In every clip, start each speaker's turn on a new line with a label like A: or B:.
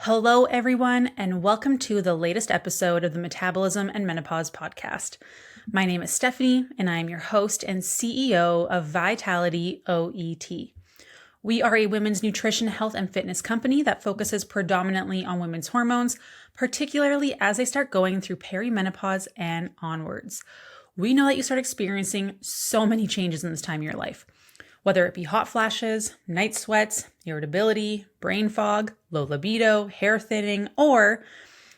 A: Hello, everyone, and welcome to the latest episode of the Metabolism and Menopause podcast. My name is Stephanie, and I am your host and CEO of VitalityOET. We are a women's nutrition, health, and fitness company that focuses predominantly on women's hormones, particularly as they start going through perimenopause and onwards. We know that you start experiencing so many changes in this time of your life. Whether it be hot flashes, night sweats, irritability, brain fog, low libido, hair thinning, or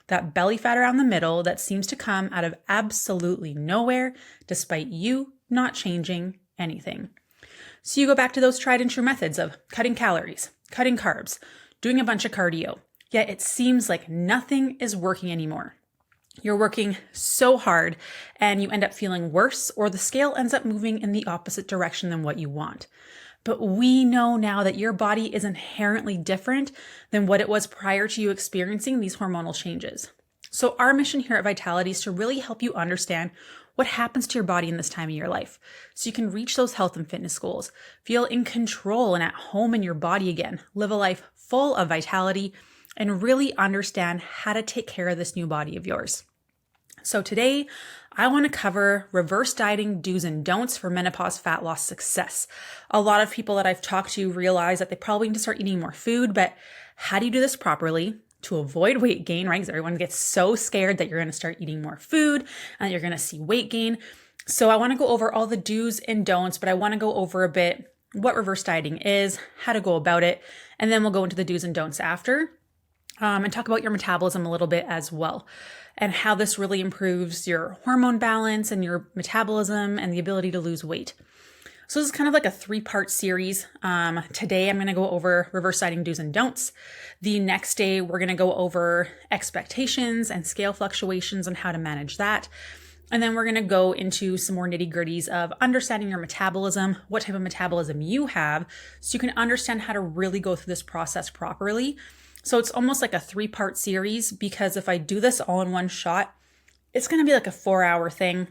A: that belly fat around the middle that seems to come out of absolutely nowhere despite you not changing anything. So you go back to those tried and true methods of cutting calories, cutting carbs, doing a bunch of cardio, yet it seems like nothing is working anymore. You're working so hard and you end up feeling worse, or the scale ends up moving in the opposite direction than what you want. But we know now that your body is inherently different than what it was prior to you experiencing these hormonal changes. So our mission here at Vitality is to really help you understand what happens to your body in this time of your life, so you can reach those health and fitness goals, feel in control and at home in your body again, live a life full of vitality, and really understand how to take care of this new body of yours. So today, I want to cover reverse dieting do's and don'ts for menopause fat loss success. A lot of people that I've talked to realize that they probably need to start eating more food, but how do you do this properly to avoid weight gain, right? Because everyone gets so scared that you're going to start eating more food and you're going to see weight gain. So I want to go over all the do's and don'ts, but I want to go over a bit what reverse dieting is, how to go about it, and then we'll go into the do's and don'ts after. And talk about your metabolism a little bit as well, and how this really improves your hormone balance and your metabolism and the ability to lose weight. So this is kind of like a 3-part series. Today I'm going to go over reverse dieting do's and don'ts. The next day we're going to go over expectations and scale fluctuations and how to manage that. And then we're going to go into some more nitty-gritties of understanding your metabolism, what type of metabolism you have, so you can understand how to really go through this process properly. So it's almost like a 3-part series, because if I do this all in one shot, it's going to be like a 4-hour thing.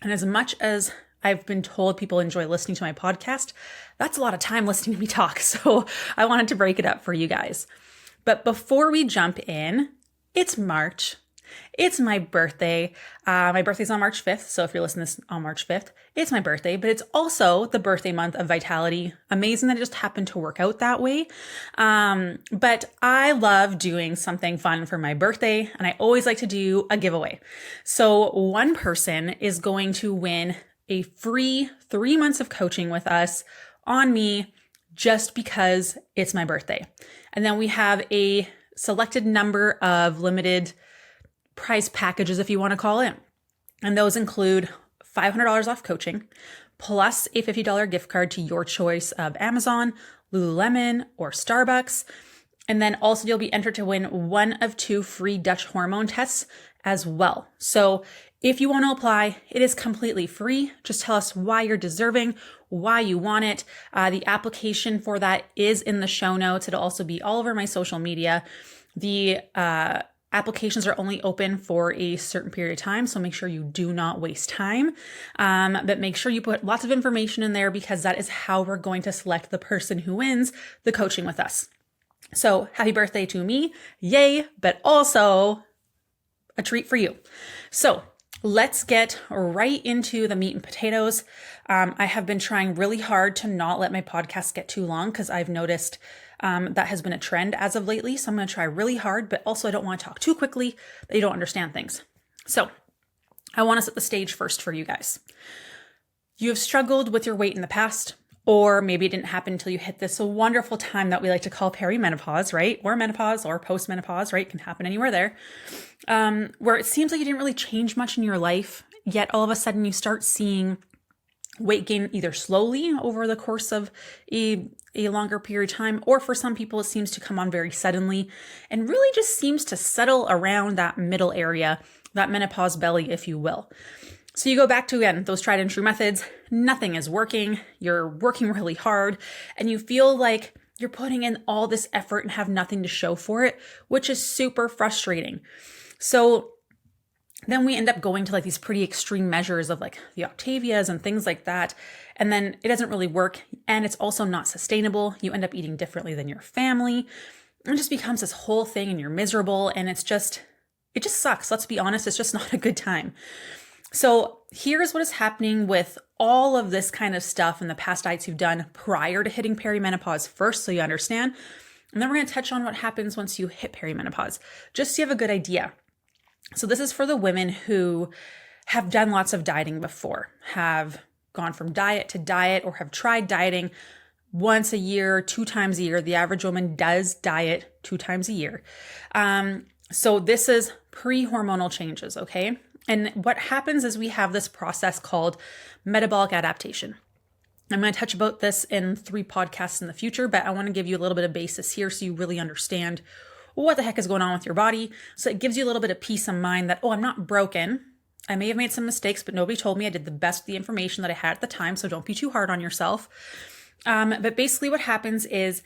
A: And as much as I've been told people enjoy listening to my podcast, that's a lot of time listening to me talk. So I wanted to break it up for you guys. But before we jump in, it's March. It's my birthday. My birthday's on March 5th. So if you're listening to this on March 5th, it's my birthday, but it's also the birthday month of Vitality. Amazing that it just happened to work out that way. But I love doing something fun for my birthday, and I always like to do a giveaway. So one person is going to win a free 3 months of coaching with us on me just because it's my birthday. And then we have a selected number of limited price packages, if you want to call it. And those include $500 off coaching, plus a $50 gift card to your choice of Amazon, Lululemon, or Starbucks. And then also you'll be entered to win 1 of 2 free Dutch hormone tests as well. So if you want to apply, it is completely free. Just tell us why you're deserving, why you want it. The application for that is in the show notes. It'll also be all over my social media. The applications are only open for a certain period of time, so make sure you do not waste time. But make sure you put lots of information in there, because that is how we're going to select the person who wins the coaching with us. So happy birthday to me. Yay, but also a treat for you. So let's get right into the meat and potatoes. I have been trying really hard to not let my podcast get too long, because I've noticed that has been a trend as of lately. So I'm going to try really hard, but also I don't want to talk too quickly that you don't understand things. So I want to set the stage first for you guys. You have struggled with your weight in the past, or maybe it didn't happen until you hit this wonderful time that we like to call perimenopause, right? Or menopause or postmenopause, right? It can happen anywhere there. Where it seems like you didn't really change much in your life, yet all of a sudden you start seeing weight gain either slowly over the course of a longer period of time, or for some people, it seems to come on very suddenly and really just seems to settle around that middle area, that menopause belly, if you will. So you go back to, again, those tried and true methods. Nothing is working. You're working really hard and you feel like you're putting in all this effort and have nothing to show for it, which is super frustrating. So then we end up going to like these pretty extreme measures of like the Octavias and things like that. And then it doesn't really work. And it's also not sustainable. You end up eating differently than your family. it just becomes this whole thing and you're miserable and it just sucks. Let's be honest, it's just not a good time. So here's what is happening with all of this kind of stuff and the past diets you've done prior to hitting perimenopause first, so you understand. And then we're going to touch on what happens once you hit perimenopause, just so you have a good idea. So this is for the women who have done lots of dieting before, have gone from diet to diet, or have tried dieting once a year, 2 times a year. The average woman does diet 2 times a year. So this is pre-hormonal changes, okay? And what happens is we have this process called metabolic adaptation. I'm going to touch about this in 3 podcasts in the future, but I want to give you a little bit of basis here so you really understand what the heck is going on with your body. So it gives you a little bit of peace of mind that, oh, I'm not broken. I may have made some mistakes, but nobody told me. I did the best with the information that I had at the time, so don't be too hard on yourself. But basically what happens is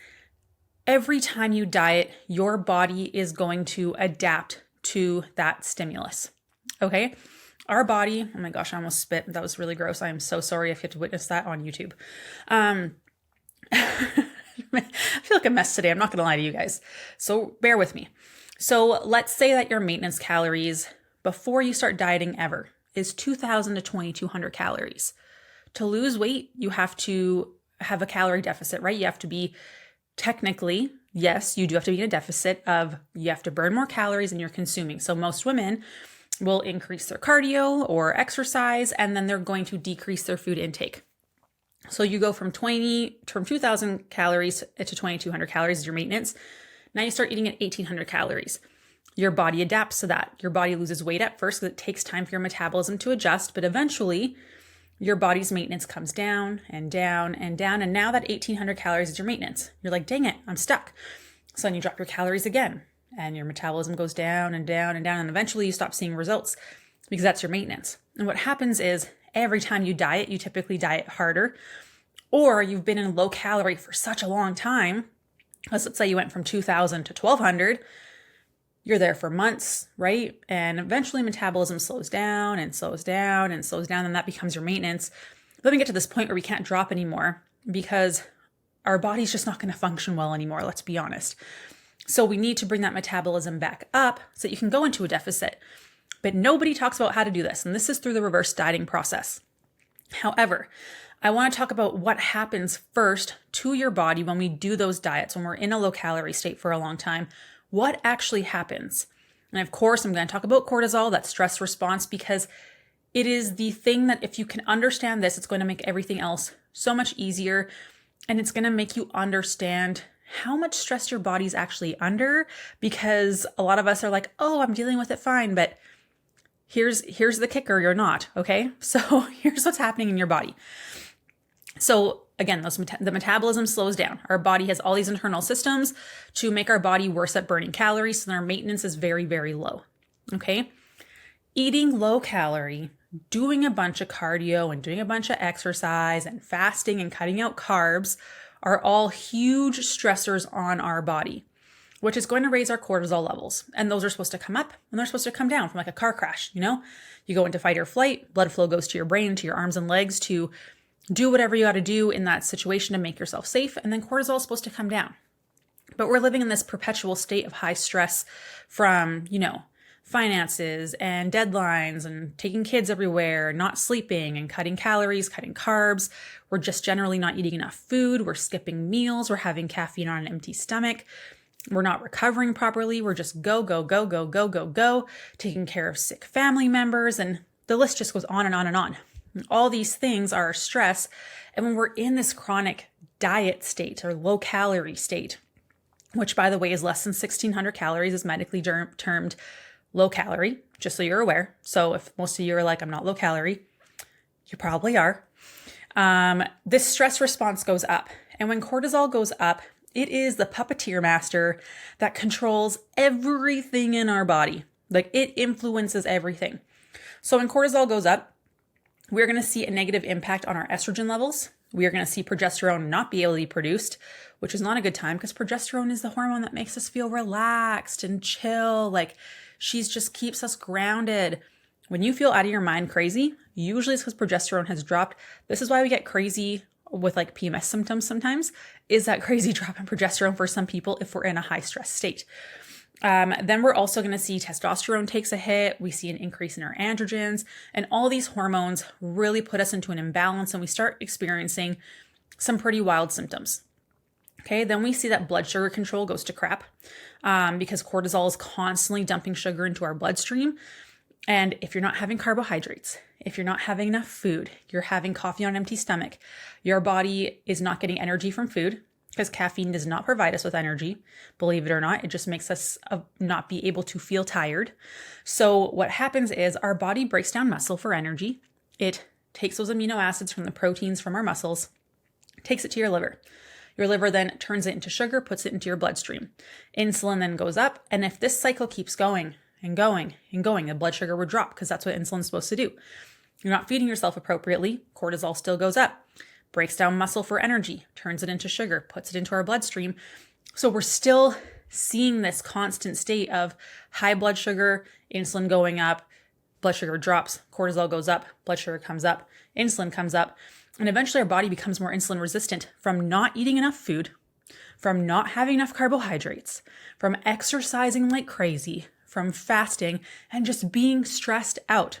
A: every time you diet, your body is going to adapt to that stimulus, okay? Our body, oh my gosh, I almost spit. That was really gross. I am so sorry if you have to witness that on YouTube. I feel like a mess today. I'm not going to lie to you guys. So bear with me. So let's say that your maintenance calories before you start dieting ever is 2,000 to 2,200 calories. To lose weight, you have to have a calorie deficit, right? You have to be technically, yes, you do have to be in a deficit of, you have to burn more calories than you're consuming. So most women will increase their cardio or exercise, and then they're going to decrease their food intake. So you go from 2,000 calories to 2,200 calories is your maintenance. Now you start eating at 1,800 calories. Your body adapts to that. Your body loses weight at first because it takes time for your metabolism to adjust, but eventually your body's maintenance comes down and down and down. And now that 1,800 calories is your maintenance. You're like, dang it, I'm stuck. So then you drop your calories again and your metabolism goes down and down and down. And eventually you stop seeing results because that's your maintenance. And what happens is every time you diet, you typically diet harder, or you've been in low calorie for such a long time. Let's say you went from 2,000 to 1,200. You're there for months, right? And eventually metabolism slows down and slows down and slows down, and that becomes your maintenance. Then we get to this point where we can't drop anymore because our body's just not going to function well anymore, let's be honest. So we need to bring that metabolism back up so that you can go into a deficit. But nobody talks about how to do this, and this is through the reverse dieting process. However, I want to talk about what happens first to your body when we do those diets, when we're in a low calorie state for a long time. What actually happens? And of course, I'm going to talk about cortisol, that stress response, because it is the thing that if you can understand this, it's going to make everything else so much easier. And it's going to make you understand how much stress your body's actually under, because a lot of us are like, oh, I'm dealing with it fine. But here's the kicker, you're not, okay? So here's what's happening in your body. So again, the metabolism slows down. Our body has all these internal systems to make our body worse at burning calories, so then our maintenance is very, very low, okay? Eating low calorie, doing a bunch of cardio and doing a bunch of exercise and fasting and cutting out carbs are all huge stressors on our body, which is going to raise our cortisol levels. And those are supposed to come up and they're supposed to come down from like a car crash, you know? You go into fight or flight, blood flow goes to your brain, to your arms and legs to do whatever you got to do in that situation to make yourself safe. And then cortisol is supposed to come down. But we're living in this perpetual state of high stress from, finances and deadlines and taking kids everywhere, not sleeping and cutting calories, cutting carbs. We're just generally not eating enough food. We're skipping meals. We're having caffeine on an empty stomach. We're not recovering properly. We're just go, taking care of sick family members. And the list just goes on and on and on. All these things are stress. And when we're in this chronic diet state or low calorie state, which by the way is less than 1,600 calories, is medically termed low calorie, just so you're aware. So if most of you are like, I'm not low calorie, you probably are. This stress response goes up. And when cortisol goes up, it is the puppeteer master that controls everything in our body. Like it influences everything. So when cortisol goes up, we're going to see a negative impact on our estrogen levels. We are going to see progesterone not be able to be produced, which is not a good time because progesterone is the hormone that makes us feel relaxed and chill. Like she just keeps us grounded. When you feel out of your mind crazy, usually it's because progesterone has dropped. This is why we get crazy with like PMS symptoms sometimes is that crazy drop in progesterone for some people if we're in a high stress state. Then we're also going to see testosterone takes a hit. We see an increase in our androgens, and all these hormones really put us into an imbalance, and we start experiencing some pretty wild symptoms. Okay, then we see that blood sugar control goes to crap because cortisol is constantly dumping sugar into our bloodstream. And if you're not having carbohydrates, if you're not having enough food, you're having coffee on an empty stomach, your body is not getting energy from food because caffeine does not provide us with energy. Believe it or not, it just makes us not be able to feel tired. So what happens is our body breaks down muscle for energy. It takes those amino acids from the proteins from our muscles, takes it to your liver. Your liver then turns it into sugar, puts it into your bloodstream. Insulin then goes up. And if this cycle keeps going and going and going, the blood sugar would drop because that's what insulin's supposed to do. You're not feeding yourself appropriately. Cortisol still goes up, breaks down muscle for energy, turns it into sugar, puts it into our bloodstream. So we're still seeing this constant state of high blood sugar, insulin going up, blood sugar drops, cortisol goes up, blood sugar comes up, insulin comes up. And eventually our body becomes more insulin resistant from not eating enough food, from not having enough carbohydrates, from exercising like crazy, from fasting, and just being stressed out.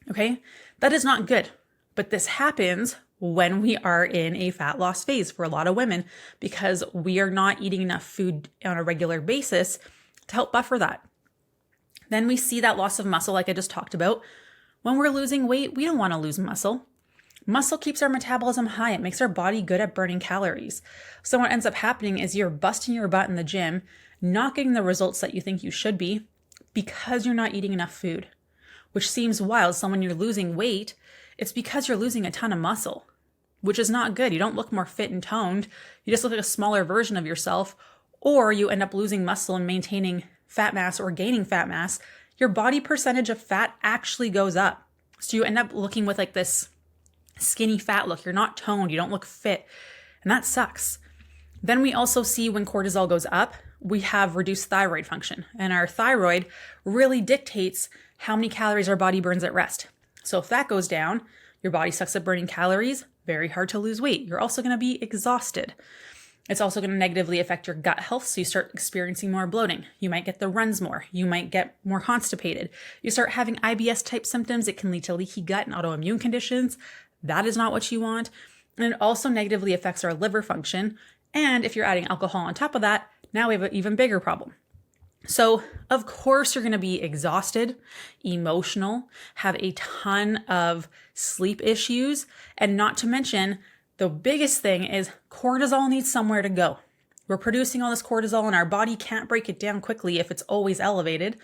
A: Okay? That is not good. But this happens when we are in a fat loss phase for a lot of women because we are not eating enough food on a regular basis to help buffer that. Then we see that loss of muscle like I just talked about. When we're losing weight, we don't want to lose muscle. Muscle keeps our metabolism high. It makes our body good at burning calories. So what ends up happening is you're busting your butt in the gym, not getting the results that you think you should be because you're not eating enough food, which seems wild. So when you're losing weight, it's because you're losing a ton of muscle, which is not good. You don't look more fit and toned. You just look like a smaller version of yourself, or you end up losing muscle and maintaining fat mass or gaining fat mass. Your body percentage of fat actually goes up. So you end up looking with like this skinny fat look. You're not toned. You don't look fit. And that sucks. Then we also see when cortisol goes up, we have reduced thyroid function. And our thyroid really dictates how many calories our body burns at rest. So if that goes down, your body sucks at burning calories, very hard to lose weight. You're also going to be exhausted. It's also going to negatively affect your gut health. So you start experiencing more bloating. You might get the runs more. You might get more constipated. You start having IBS type symptoms. It can lead to leaky gut and autoimmune conditions. That is not what you want. And it also negatively affects our liver function. And if you're adding alcohol on top of that, now we have an even bigger problem. So of course you're going to be exhausted, emotional, have a ton of sleep issues, and not to mention the biggest thing is cortisol needs somewhere to go. We're producing all this cortisol and our body can't break it down quickly if it's always elevated.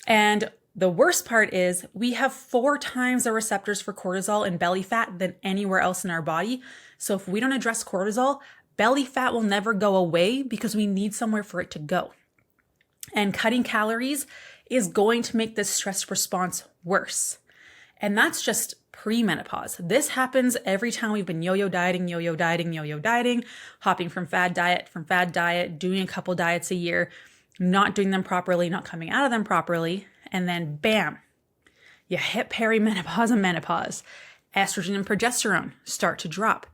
A: And the worst part is we have 4 times the receptors for cortisol in belly fat than anywhere else in our body. So if we don't address cortisol, belly fat will never go away because we need somewhere for it to go. And cutting calories is going to make this stress response worse. And that's just pre-menopause. This happens every time we've been yo-yo dieting, hopping from fad diet, doing a couple diets a year, not doing them properly, not coming out of them properly. And then bam, you hit perimenopause and menopause. Estrogen and progesterone start to drop.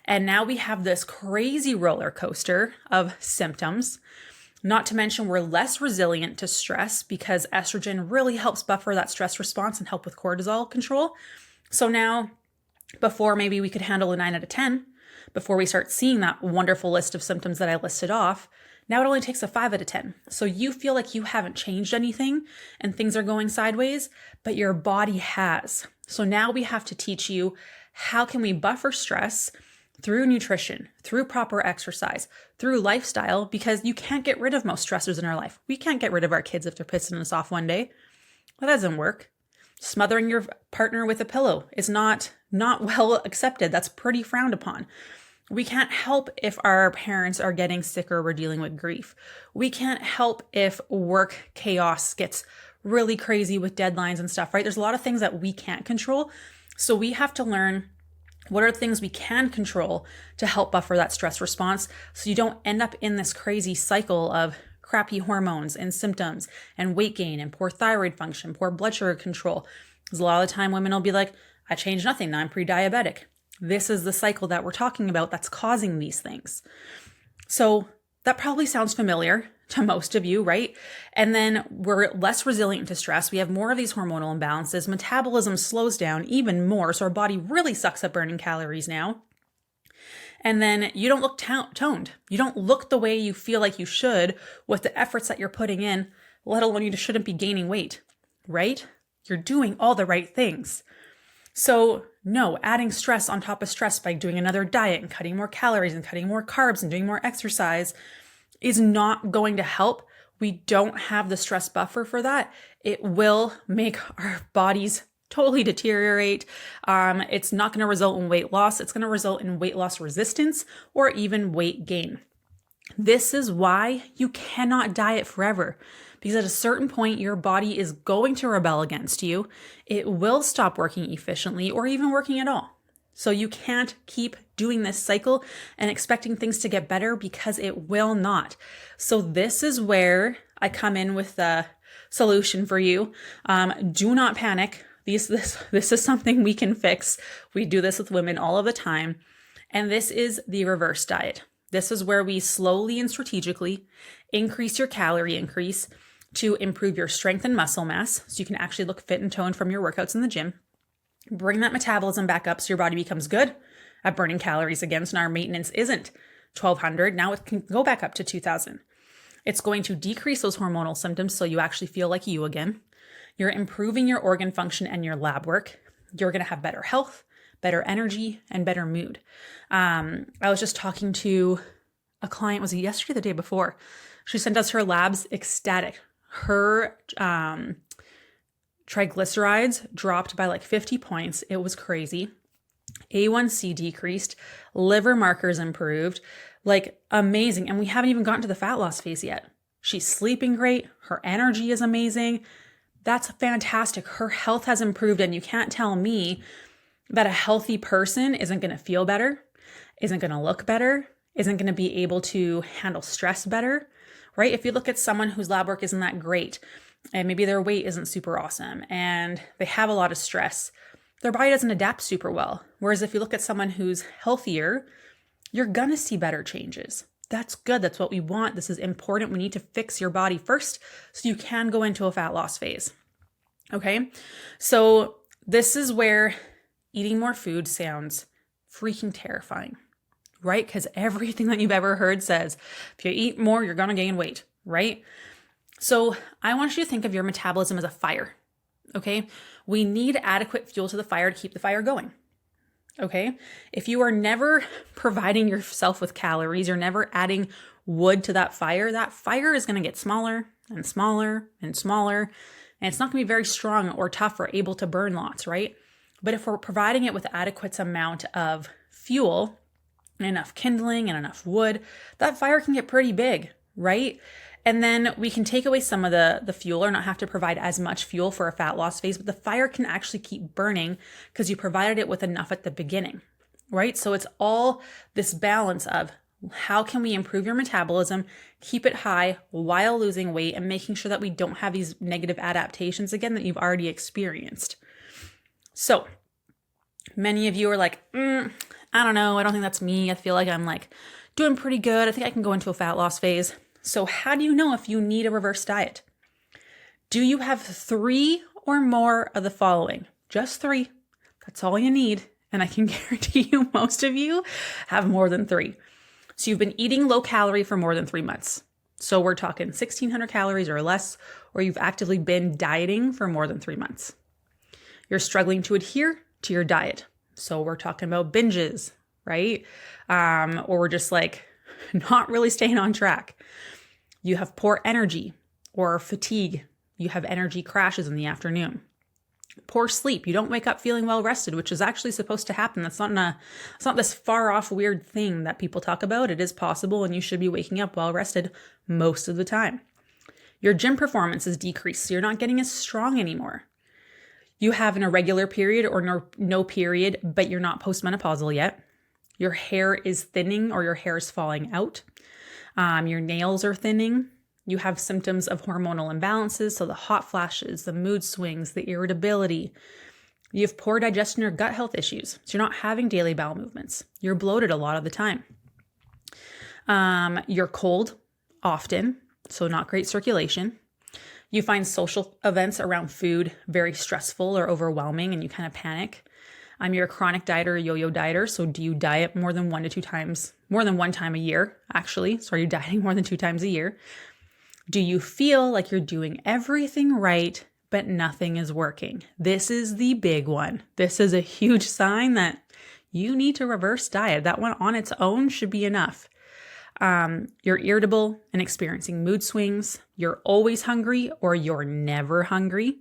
A: And now we have this crazy roller coaster of symptoms. Not to mention we're less resilient to stress because estrogen really helps buffer that stress response and help with cortisol control. So now, before maybe we could handle a 9 out of 10, before we start seeing that wonderful list of symptoms that I listed off, now it only takes a 5 out of 10. So you feel like you haven't changed anything and things are going sideways, but your body has. So now we have to teach you how can we buffer stress through nutrition, through proper exercise, through lifestyle, because you can't get rid of most stressors in our life. We can't get rid of our kids if they're pissing us off one day. That doesn't work. Smothering your partner with a pillow is not well accepted. That's pretty frowned upon. We can't help if our parents are getting sick or we're dealing with grief. We can't help if work chaos gets really crazy with deadlines and stuff, right? There's a lot of things that we can't control. So we have to learn what are things we can control to help buffer that stress response so you don't end up in this crazy cycle of crappy hormones and symptoms and weight gain and poor thyroid function, poor blood sugar control. Because a lot of the time women will be like, I changed nothing, now I'm pre-diabetic. This is the cycle that we're talking about that's causing these things. So that probably sounds familiar to most of you, right? And then we're less resilient to stress. We have more of these hormonal imbalances. Metabolism slows down even more. So our body really sucks at burning calories now. And then you don't look toned. You don't look the way you feel like you should with the efforts that you're putting in, let alone you shouldn't be gaining weight, right? You're doing all the right things. So no, adding stress on top of stress by doing another diet and cutting more calories and cutting more carbs and doing more exercise is not going to help. We don't have the stress buffer for that. It will make our bodies totally deteriorate. It's not going to result in weight loss. It's going to result in weight loss resistance or even weight gain. This is why you cannot diet forever, because at a certain point, your body is going to rebel against you. It will stop working efficiently or even working at all. So you can't keep doing this cycle and expecting things to get better, because it will not. So this is where I come in with the solution for you. Do not panic. This is something we can fix. We do this with women all of the time. And this is the reverse diet. This is where we slowly and strategically increase your calorie increase to improve your strength and muscle mass, so you can actually look fit and toned from your workouts in the gym. Bring that metabolism back up so your body becomes good at burning calories again. So now our maintenance isn't 1,200. Now it can go back up to 2,000. It's going to decrease those hormonal symptoms so you actually feel like you again. You're improving your organ function and your lab work. You're going to have better health, better energy, and better mood. I was just talking to a client, was it yesterday or the day before? She sent us her labs ecstatic. Her triglycerides dropped by like 50 points. It was crazy. A1C decreased, liver markers improved, like amazing. And we haven't even gotten to the fat loss phase yet. She's sleeping great. Her energy is amazing. That's fantastic. Her health has improved, and you can't tell me that a healthy person isn't going to feel better, isn't going to look better, isn't going to be able to handle stress better, right? If you look at someone whose lab work isn't that great, and maybe their weight isn't super awesome, and they have a lot of stress, their body doesn't adapt super well. Whereas if you look at someone who's healthier, you're going to see better changes. That's good. That's what we want. This is important. We need to fix your body first so you can go into a fat loss phase. Okay. So this is where eating more food sounds freaking terrifying, right? Because everything that you've ever heard says, if you eat more, you're going to gain weight, right? So I want you to think of your metabolism as a fire. Okay. We need adequate fuel to the fire to keep the fire going. Okay. If you are never providing yourself with calories, you're never adding wood to that fire is going to get smaller and smaller and smaller. And it's not going to be very strong or tough or able to burn lots, right? But if we're providing it with adequate amount of fuel and enough kindling and enough wood, that fire can get pretty big, right? And then we can take away some of the fuel or not have to provide as much fuel for a fat loss phase, but the fire can actually keep burning because you provided it with enough at the beginning, right? So it's all this balance of how can we improve your metabolism, keep it high while losing weight, and making sure that we don't have these negative adaptations again that you've already experienced. So many of you are like, I don't know. I don't think that's me. I feel like I'm like doing pretty good. I think I can go into a fat loss phase. So how do you know if you need a reverse diet? Do you have 3 or more of the following? Just 3. That's all you need. And I can guarantee you most of you have more than 3. So you've been eating low calorie for more than 3 months. So we're talking 1,600 calories or less, or you've actively been dieting for more than 3 months. You're struggling to adhere to your diet. So we're talking about binges, right? Or we're just like not really staying on track. You have poor energy or fatigue. You have energy crashes in the afternoon. Poor sleep. You don't wake up feeling well rested, which is actually supposed to happen. It's not this far off weird thing that people talk about. It is possible, and you should be waking up well rested most of the time. Your gym performance is decreased, so you're not getting as strong anymore. You have an irregular period or no period, but you're not postmenopausal yet. Your hair is thinning or your hair is falling out. Your nails are thinning. You have symptoms of hormonal imbalances, so the hot flashes, the mood swings, the irritability. You have poor digestion or gut health issues, so you're not having daily bowel movements. You're bloated a lot of the time. You're cold often, so not great circulation. You find social events around food very stressful or overwhelming, and you kind of panic. You're a chronic dieter or yo-yo dieter, so do you diet more than one time a year, actually? So are you dieting more than 2 times a year? Do you feel like you're doing everything right, but nothing is working? This is the big one. This is a huge sign that you need to reverse diet. That one on its own should be enough. You're irritable and experiencing mood swings. You're always hungry or you're never hungry.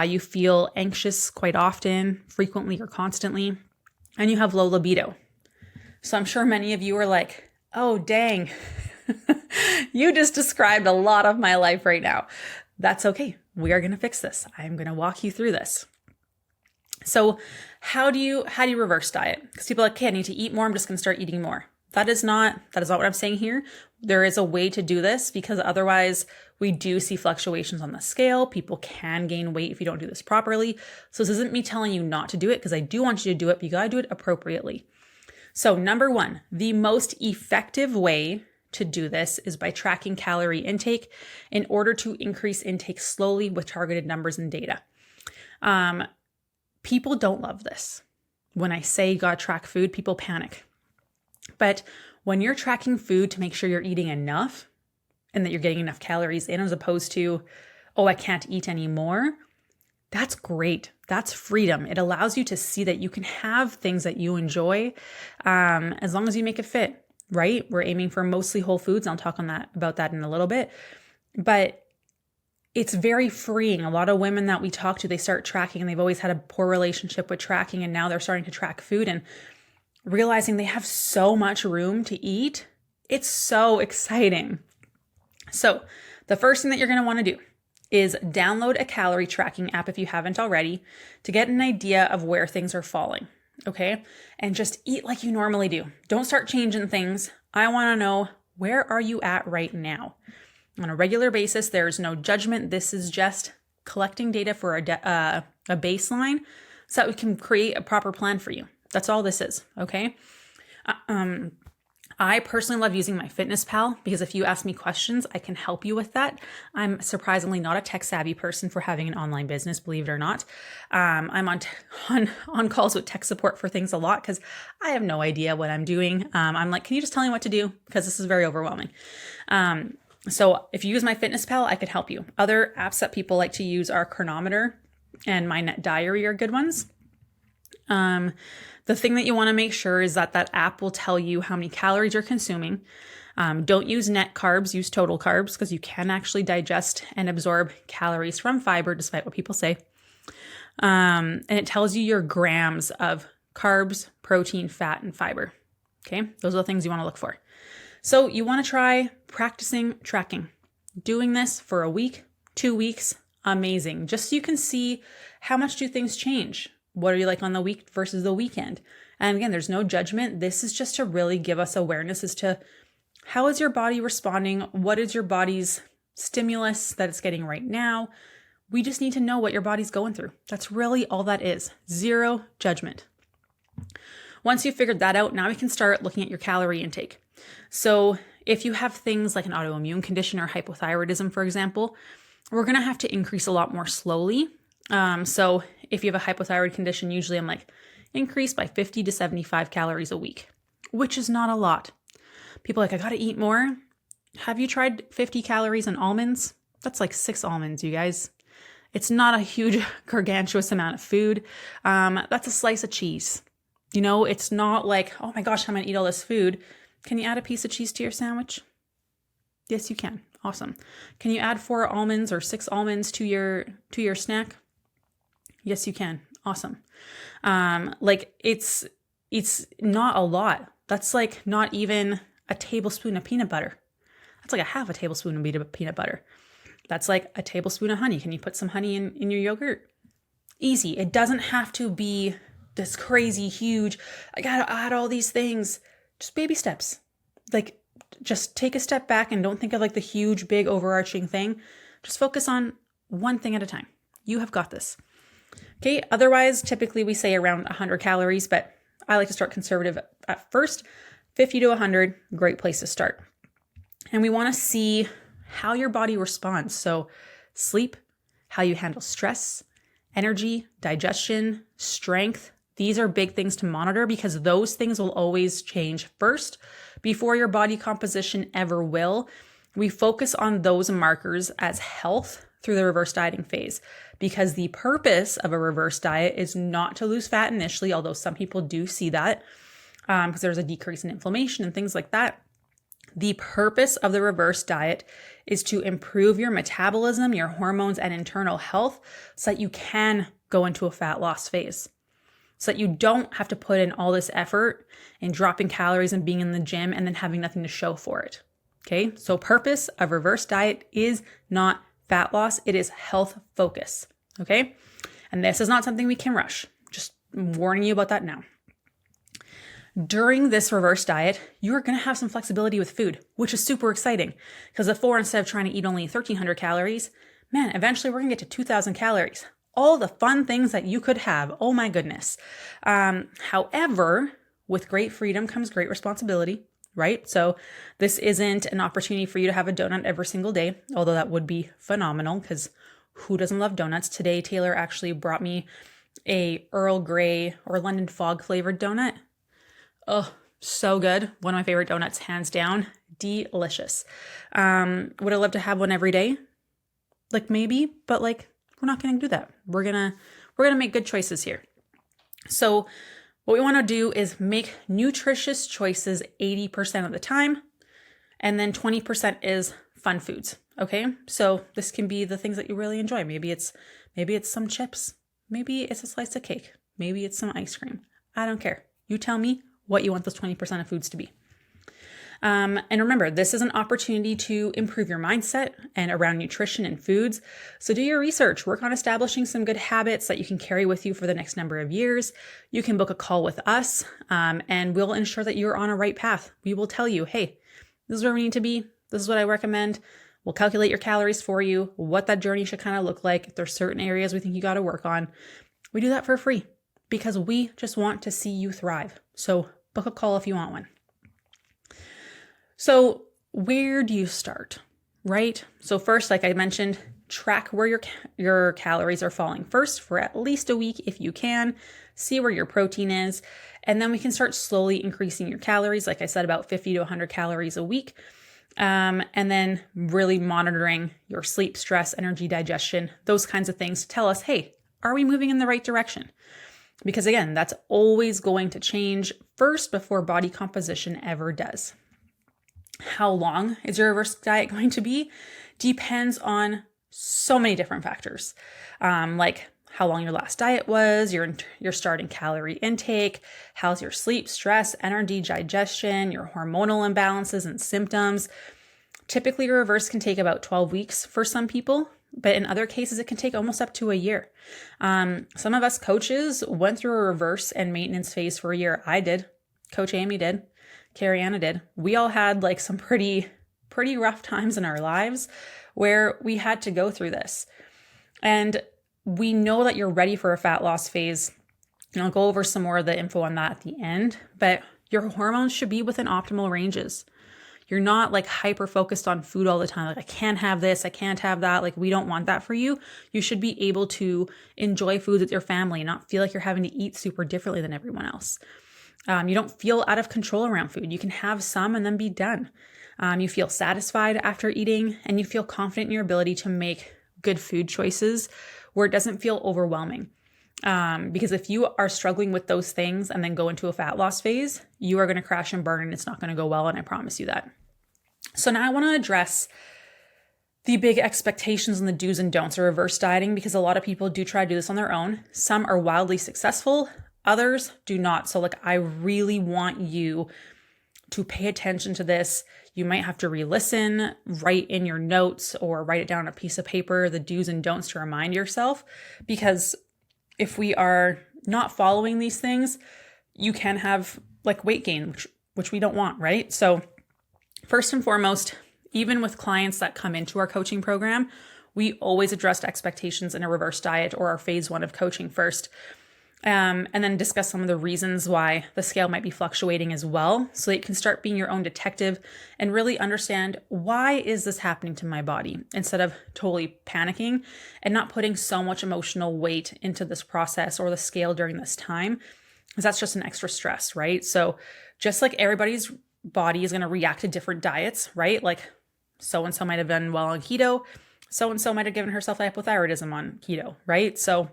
A: You feel anxious quite often, frequently or constantly, and you have low libido. So I'm sure many of you are like, oh, dang, you just described a lot of my life right now. That's okay. We are going to fix this. I'm going to walk you through this. So how do you reverse diet? Because people are like, okay, I need to eat more. I'm just going to start eating more. That is not what I'm saying here. There is a way to do this, because otherwise we do see fluctuations on the scale. People can gain weight if you don't do this properly. So this isn't me telling you not to do it, because I do want you to do it, but you got to do it appropriately. So number 1, the most effective way to do this is by tracking calorie intake in order to increase intake slowly with targeted numbers and data. People don't love this. When I say you got to track food, people panic. But when you're tracking food to make sure you're eating enough and that you're getting enough calories in, as opposed to, oh, I can't eat anymore, that's great. That's freedom. It allows you to see that you can have things that you enjoy as long as you make it fit, right? We're aiming for mostly whole foods. I'll talk about that in a little bit. But it's very freeing. A lot of women that we talk to, they start tracking and they've always had a poor relationship with tracking, and now they're starting to track food and realizing they have so much room to eat. It's so exciting. So the first thing that you're going to want to do is download a calorie tracking app if you haven't already, to get an idea of where things are falling, okay? And just eat like you normally do. Don't start changing things. I want to know, where are you at right now? On a regular basis, there's no judgment. This is just collecting data for a baseline so that we can create a proper plan for you. That's all this is, okay? I personally love using MyFitnessPal, because if you ask me questions, I can help you with that. I'm surprisingly not a tech savvy person for having an online business, believe it or not. I'm on calls with tech support for things a lot because I have no idea what I'm doing. I'm like, can you just tell me what to do? Because this is very overwhelming. So if you use MyFitnessPal, I could help you. Other apps that people like to use are Chronometer and My Net Diary are good ones. The thing that you want to make sure is that that app will tell you how many calories you're consuming. Don't use net carbs, use total carbs, because you can actually digest and absorb calories from fiber, despite what people say. And it tells you your grams of carbs, protein, fat, and fiber. Okay, those are the things you want to look for. So you want to try practicing tracking. Doing this for a week, 2 weeks, amazing. Just so you can see, how much do things change? What are you like on the week versus the weekend? And again, there's no judgment. This is just to really give us awareness as to, how is your body responding? What is your body's stimulus that it's getting right now? We just need to know what your body's going through. That's really all that is. Zero judgment. Once you've figured that out, now we can start looking at your calorie intake. So if you have things like an autoimmune condition or hypothyroidism, for example, we're going to have to increase a lot more slowly. So if you have a hypothyroid condition, usually I'm like, increase by 50 to 75 calories a week, which is not a lot. People are like, I got to eat more. Have you tried 50 calories in almonds? That's like 6 almonds, you guys. It's not a huge, gargantuous amount of food. That's a slice of cheese. You know, it's not like, oh my gosh, I'm going to eat all this food. Can you add a piece of cheese to your sandwich? Yes, you can. Awesome. Can you add 4 almonds or 6 almonds to your snack? Yes, you can. Awesome. Like it's not a lot. That's like not even a tablespoon of peanut butter. That's like a half a tablespoon of peanut butter. That's like a tablespoon of honey. Can you put some honey in your yogurt? Easy. It doesn't have to be this crazy huge, I gotta add all these things. Just baby steps. Like, just take a step back and don't think of like the huge, big overarching thing. Just focus on one thing at a time. You have got this. Okay, otherwise, typically we say around 100 calories, but I like to start conservative at first. 50 to 100, great place to start. And we want to see how your body responds. So sleep, how you handle stress, energy, digestion, strength. These are big things to monitor because those things will always change first before your body composition ever will. We focus on those markers as health through the reverse dieting phase because the purpose of a reverse diet is not to lose fat initially, although some people do see that because there's a decrease in inflammation and things like that. The purpose of the reverse diet is to improve your metabolism, your hormones, and internal health so that you can go into a fat loss phase. So that you don't have to put in all this effort in dropping calories and being in the gym and then having nothing to show for it. Okay, so purpose of reverse diet is not fat loss, it is health focus. Okay, and this is not something we can rush. Just warning you about that now. During this reverse diet, you are going to have some flexibility with food, which is super exciting because before, instead of trying to eat only 1,300 calories, man, eventually we're going to get to 2,000 calories. All the fun things that you could have. Oh my goodness. However, with great freedom comes great responsibility, right? So this isn't an opportunity for you to have a donut every single day, although that would be phenomenal because who doesn't love donuts? Today, Taylor actually brought me a Earl Grey or London Fog flavored donut. Oh, so good. One of my favorite donuts, hands down. Delicious. Would I love to have one every day? Like maybe, but like we're not going to do that. We're going to make good choices here. So what we want to do is make nutritious choices 80% of the time. And then 20% is fun foods. Okay. So this can be the things that you really enjoy. Maybe it's some chips. Maybe it's a slice of cake. Maybe it's some ice cream. I don't care. You tell me what you want those 20% of foods to be. And remember, this is an opportunity to improve your mindset and around nutrition and foods. So do your research, work on establishing some good habits that you can carry with you for the next number of years. You can book a call with us, and we'll ensure that you're on a right path. We will tell you, hey, this is where we need to be. This is what I recommend. We'll calculate your calories for you, what that journey should kind of look like. If there's certain areas we think you got to work on, we do that for free because we just want to see you thrive. So book a call if you want one. So where do you start, right? So first, like I mentioned, track where your calories are falling first for at least a week if you can. See where your protein is. And then we can start slowly increasing your calories. Like I said, about 50 to 100 calories a week. And then really monitoring your sleep, stress, energy, digestion, those kinds of things to tell us, hey, are we moving in the right direction? Because again, that's always going to change first before body composition ever does. How long is your reverse diet going to be? Depends on so many different factors, like how long your last diet was, your starting calorie intake, how's your sleep, stress, energy, digestion, your hormonal imbalances and symptoms. Typically, your reverse can take about 12 weeks for some people, but in other cases, it can take almost up to a year. Some of us coaches went through a reverse and maintenance phase for a year. I did. Coach Amy did. Carrie Anna did. We all had like some pretty rough times in our lives where we had to go through this. And we know that you're ready for a fat loss phase. And I'll go over some more of the info on that at the end, but your hormones should be within optimal ranges. You're not like hyper focused on food all the time. Like I can't have this, I can't have that. Like we don't want that for you. You should be able to enjoy food with your family and not feel like you're having to eat super differently than everyone else. You don't feel out of control around food. You can have some and then be done. You feel satisfied after eating and you feel confident in your ability to make good food choices where it doesn't feel overwhelming. Because if you are struggling with those things and then go into a fat loss phase, you are going to crash and burn and it's not going to go well. And I promise you that. So now I want to address the big expectations and the do's and don'ts of reverse dieting because a lot of people do try to do this on their own. Some are wildly successful. Others do not. So like, I really want you to pay attention to this. You might have to re-listen, write in your notes or write it down on a piece of paper, the do's and don'ts to remind yourself. Because if we are not following these things, you can have like weight gain, which we don't want, right? So first and foremost, even with clients that come into our coaching program, we always address expectations in a reverse diet or our phase 1 of coaching first. And then discuss some of the reasons why the scale might be fluctuating as well, so that you can start being your own detective and really understand, why is this happening to my body, instead of totally panicking and not putting so much emotional weight into this process or the scale during this time, because that's just an extra stress, right? So just like everybody's body is going to react to different diets, right? Like so-and-so might have done well on keto, so-and-so might have given herself hypothyroidism on keto, right? So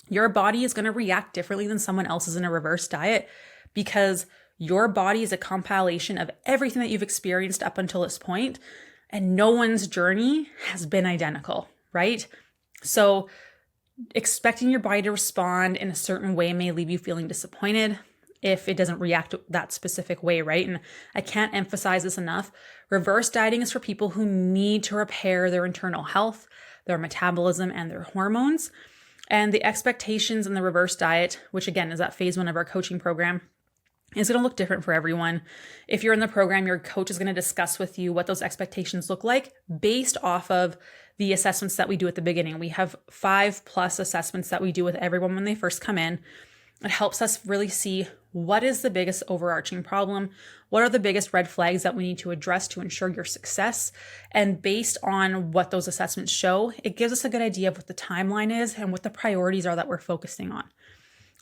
A: your body is going to react differently than someone else's in a reverse diet, because your body is a compilation of everything that you've experienced up until this point, and no one's journey has been identical, right? So expecting your body to respond in a certain way may leave you feeling disappointed if it doesn't react that specific way, right? And I can't emphasize this enough. Reverse dieting is for people who need to repair their internal health, their metabolism, and their hormones. And the expectations in the reverse diet, which again is that phase 1 of our coaching program, is going to look different for everyone. If you're in the program, your coach is going to discuss with you what those expectations look like based off of the assessments that we do at the beginning. We have 5+ assessments that we do with everyone when they first come in. It helps us really see, what is the biggest overarching problem? What are the biggest red flags that we need to address to ensure your success? And based on what those assessments show, it gives us a good idea of what the timeline is and what the priorities are that we're focusing on.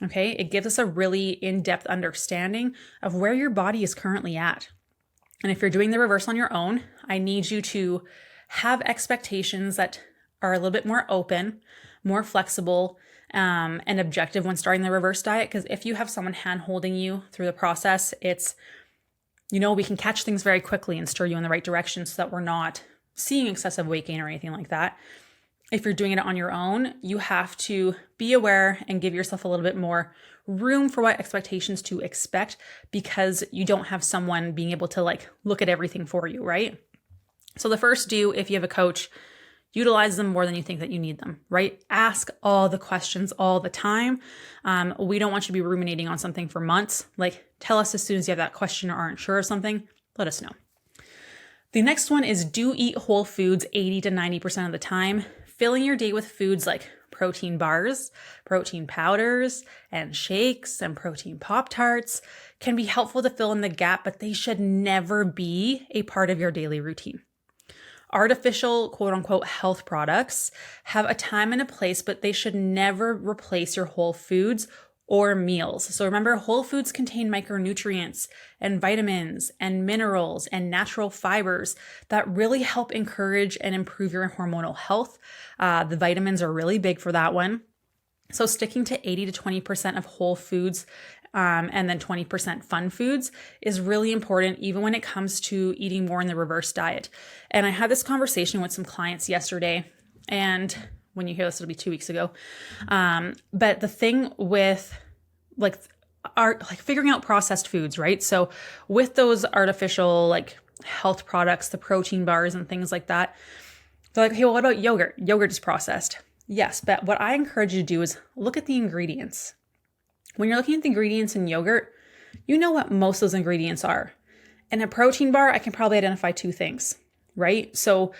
A: Okay, it gives us a really in-depth understanding of where your body is currently at. And if you're doing the reverse on your own, I need you to have expectations that are a little bit more open, more flexible, and objective when starting the reverse diet. Because if you have someone hand holding you through the process, it's, we can catch things very quickly and steer you in the right direction so that we're not seeing excessive weight gain or anything like that. If you're doing it on your own, you have to be aware and give yourself a little bit more room for what expectations to expect, because you don't have someone being able to look at everything for you, right? So the first do, if you have a coach, utilize them more than you think that you need them, right? Ask all the questions all the time. We don't want you to be ruminating on something for months. Tell us as soon as you have that question or aren't sure of something, let us know. The next one is, do eat whole foods 80 to 90% of the time. Filling your day with foods like protein bars, protein powders, and shakes, and protein Pop-Tarts can be helpful to fill in the gap, but they should never be a part of your daily routine. Artificial, quote unquote, health products have a time and a place, but they should never replace your whole foods or meals. So remember, whole foods contain micronutrients and vitamins and minerals and natural fibers that really help encourage and improve your hormonal health. The vitamins are really big for that one. So sticking to 80 to 20% of whole foods and then 20% fun foods is really important, even when it comes to eating more in the reverse diet. And I had this conversation with some clients yesterday, and when you hear this, it'll be 2 weeks ago. But the thing with figuring out processed foods, right? So with those artificial health products, the protein bars and things like that, they're like, hey, well, what about yogurt? Yogurt is processed. Yes, but what I encourage you to do is look at the ingredients. When you're looking at the ingredients in yogurt, you know what most of those ingredients are. In a protein bar, I can probably identify 2 things, right? So